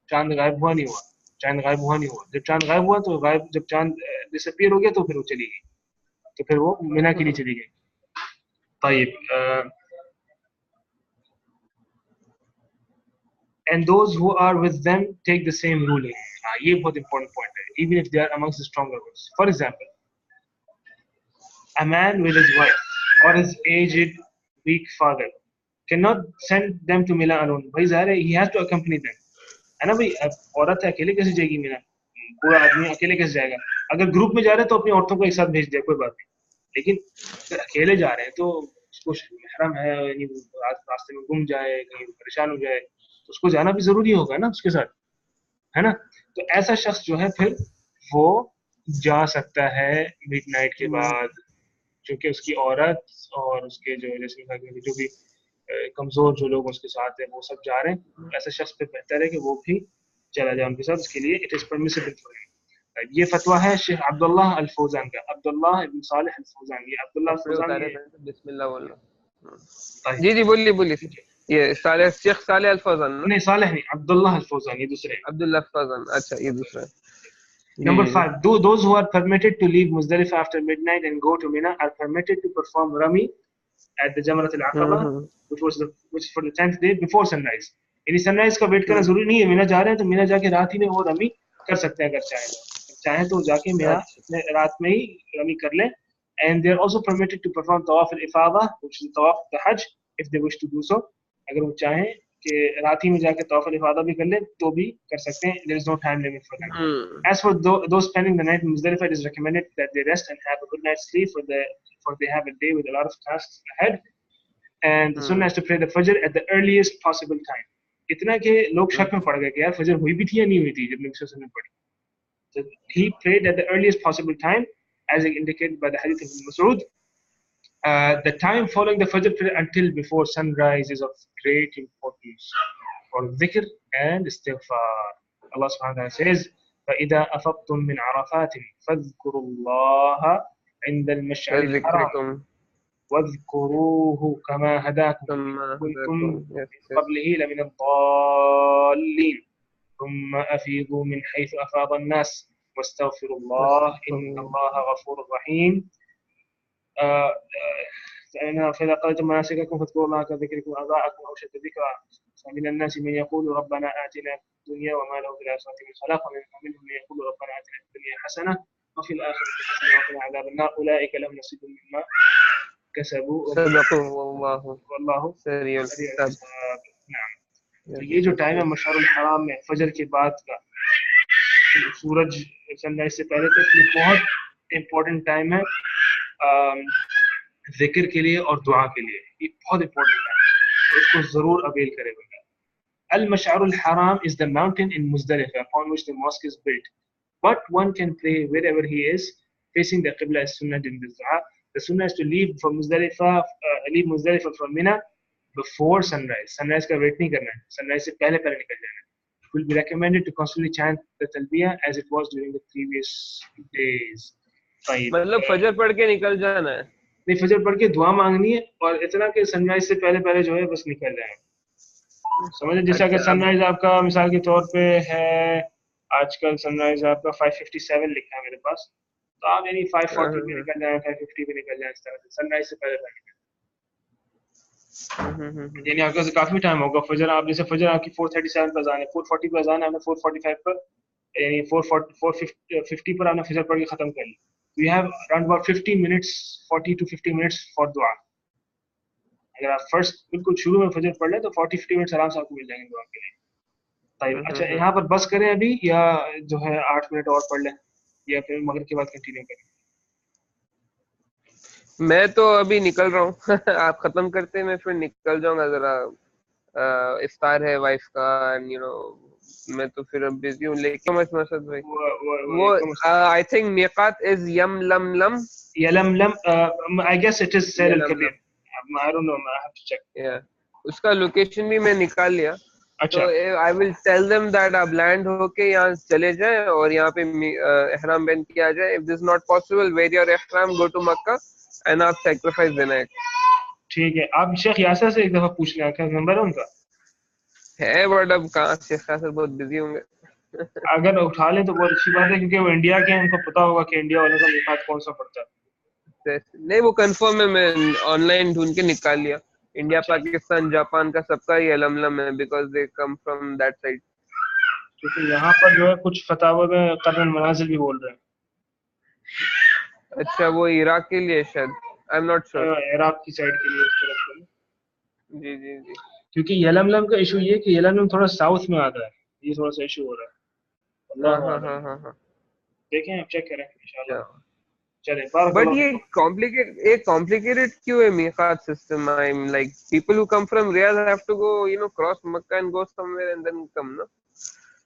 चांद गायब हुआ नहीं हुआ, चांद गायब हुआ नहीं हुआ। जब चांद गायब हुआ तो गायब, जब चांद डिसअपीयर हो गया तो फिर वो चली गई, तो फिर वो मिना के लिए चली गई। ताइब, and those who are with them take the same ruling. ये बहुत important point है, even if they are amongst the stronger ones. For example, a man with his wife or his aged weak father cannot send them to Mina alone. भाई ज़ाहिर है he has to accompany them, है ना भाई। अब औरत है, अकेले कैसे जाएगी मीना, पूरा आदमी अकेले कैसे जाएगा। अगर ग्रुप में जा रहे हैं तो अपनी औरतों को एक साथ भेज दे, कोई बात नहीं, लेकिन अगर अकेले जा रहे हैं तो उसको महरम है, यानी रास्ते में गुम जाए, कहीं परेशान हो जाए, तो उसको जाना भी जरूरी होगा ना उसके साथ, है ना। तो ऐसा शख्स जो है फिर वो जा सकता है मिडनाइट के बाद, क्योंकि उसकी औरत और उसके जो जैसे जो भी कमजोर जो लोग उसके साथ हैं वो सब जा रहे हैं, ऐसे शख्स पे बेहतर है कि वो भी चला जाए उनके साथ, उसके लिए it is permissible for him. ये फतवा है शेख अब्दुल्ला अल फौजान का, अब्दुल्ला इब्न सालेह अल फौजान। ये अब्दुल्ला अल फौजान बिस्मिल्लाह बोलना। जी जी बोलिए बोलिए। ये सालेह, शेख सालेह अल फौजान ना? नहीं सालेह नहीं, अब्दुल्ला अल फौजान, ये दूसरे अब्दुल्ला फौजान, अच्छा ये दूसरा। Number 5, those who are permitted to leave Muzdalifah after midnight and go to Mina are permitted to perform Rami at the Jamrat al-Aqaba, which for the 10th day before sunrise. यानी सनराइज का wait करना जरूरी नहीं है, मीना जा रहे हैं तो मीना जाके रात ही में वो रमी कर सकते हैं, अगर चाहें तो जाके मीना रात में ही रमी कर लें। And they are also permitted to perform tawaf al-ifada, which is tawaf the Hajj, if they wish to do so. अगर वो चाहें कि रात ही में जाके तवाफ al-ifada भी कर लें तो भी कर सकते हैं, there is no time limit for them. As for those spending the night in Muzdalifah, it is recommended that they rest and have a good night's sleep, for they have a day with a lot of tasks ahead. And the sunnah is to pray the fajr at the earliest possible time. इतना कि लोग शक में पड़ गए कि यार फजर हुई भी थी या नहीं हुई थी जब नबी सल्लल्लाहु अलैहि वसल्लम ने पढ़ी। So he prayed at the earliest possible time, as indicated by the hadith of Mas'ud. The time following the fajr prayer until before sunrise is of great importance for dhikr and istighfar. Allah subhanahu wa ta'ala says, فَإِذَا أَفَضْتُم مِّنْ عَرَفَاتٍ فَاذْكُرُوا اللَّهَ عِندَ الْمَشْعَرِ الْحَرَامِ واذكروه كما هداكم كنتم من قبله لمن الضالين ثم أفيضوا من حيث أفاض الناس واستغفروا الله إن الله غفور رحيم. فإذا قضيتم مناسككم فاذكروا الله كذكركم آباءكم أو أشد ذكرا فمن الناس من يقول ربنا آتنا في الدنيا وما له في الآخرة من خلاق ومنهم من يقول ربنا آتنا في الدنيا حسنة وفي الآخرة حسنة وقنا عذاب النار أولئك لهم نصيب مما كسبوا والله سريع الحساب. तो ये जो टाइम है मशअरुल हराम में फजर के बाद का सूरज सनराइज से पहले तक, ये बहुत इम्पोर्टेंट टाइम है जिक्र के लिए और दुआ के लिए। ये बहुत इम्पोर्टेंट टाइम है, तो इसको जरूर अवेल करें बंदा। अल मशअरुल हराम is the mountain in Muzdalifah upon which the mosque is built, but one can pray wherever he is facing the qibla as sunnah in the dua. The sunnah is to leave Muzdalifah from Mina before sunrise. Sunrise का wait नहीं करना है, sunrise से पहले निकल जाना है. It will be recommended to constantly chant the talbiyah as it was during the previous days. मतलब फजर पढ़ के निकल जाना है? नहीं, फजर पढ़ के दुआ मांगनी है और इतना कि सनराइज से पहले जो है बस निकल जाए। समझे, जैसे अगर सनराइज आपका मिसाल के तौर पे है, आजकल सनराइज आपका 5:57 लिखा है मेरे पास, तो आप यानी 5:40 पे निकल जाए, 5:50 पे निकल जाए, इस तरह से सनराइज से पहले निकल, यानी आपके पास काफी टाइम होगा। फजर आप जैसे फजर आपकी 4:37 पर अजान है, 4:40 पर अजान है, आपने 4:45 पर यानी 4:50 पर आपने फजर पढ़ के खत्म कर ली, तो you have around about 15 minutes, 40 to 50 minutes for दुआ। अगर आप फर्स्ट बिल्कुल शुरू में फजर पढ़ लें तो 40-50 मिनट्स आराम से आपको मिल जाएंगे दुआ के लिए। अच्छा, यहाँ पर बस करें अभी या जो है 8 मिनट और पढ़ लें या फिर मगरिब के बाद कंटिन्यू करें? मैं तो अभी निकल रहा हूँ आप खत्म करते हैं, मैं फिर निकल जाऊंगा, जरा इफ्तार है वाइफ का, यू नो मैं तो फिर अब बिजी हूँ। लेकिन मसद भाई वो आई थिंक मीकात इज यमलम I guess it is Sayl al Kabir, I don't know, I have to check. उसका लोकेशन भी मैं निकाल लिया, अच्छा I will tell them that आप लैंड होके यहाँ चले जाएं और यहाँ पे एहराम बहन किया जाए. If this not possible, wear your एहराम, गो टू मक्का एंड आप सेक्रीफाइस देना ठीक है, आप शेख यासर से एक दफा पूछ लें, क्या नंबर है उनका? है. बट अब कहाँ से, खासर बहुत बिजी होंगे. अगर उठा लें तो बहुत अच्छी बात है, क्योंकि वो इंडिया के हैं, उनको पता होगा कि इंडिया वालों का मिकात कौन सा पड़ता है। नहीं, वो कंफर्म है, मैं ऑनलाइन ढूंढ के निकाल लिया. इंडिया, अच्छा, पाकिस्तान, जापान का सबका ही अलमलम है, because they come from that side. क्योंकि यहाँ पर जो है कुछ फतावा में कर्रन मनाजिल भी बोल रहे हैं। अच्छा, वो इराक के लिए शायद, I am not sure. Iraq की साइड के लिए उस तरफ से। जी जी जी. क्योंकि यलमलम का इशू ये है कि यलमलम थोड़ा साउथ में आता है, ये थोड़ा सा इशू हो रहा है। हाँ अल्लाह हाँ आलम। हाँ हाँ हाँ. देखें, आप चेक करें इंशाल्लाह। अच्छा, चलें, बट बारकल्लाह ये फीकुम। कॉम्प्लिकेटेड क्यों है मीकात system? I am like, people who come from Riyadh have to go, cross Mecca and go somewhere and then come, no?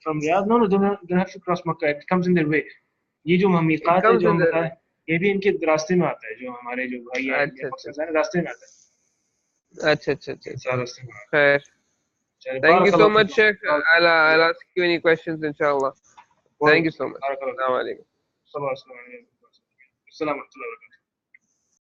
From Riyadh, no no, don't have to cross Makkah, it comes in their way। ये जो It मीकात है comes जो in हम their बता रहे way. हैं, ये भी इनके रास्ते में आता है, जो हमारे जो भाई हैं इंडिया अच्छा अच्छा पाकिस्तान है, रास्ते में आता अच्छा अच्छा अच्छा है, अच्छा. सारा रास्ते में आता खैर, है। चलिए, thank you so बारकल्लाह much, फीकुम। Sheikh. I'll ask you any questions, inshallah. बहुत Thank you अच्छा, so much. बारकल्लाह Assalamu alaikum. फीकुम। अस्सलाम वालेकुम।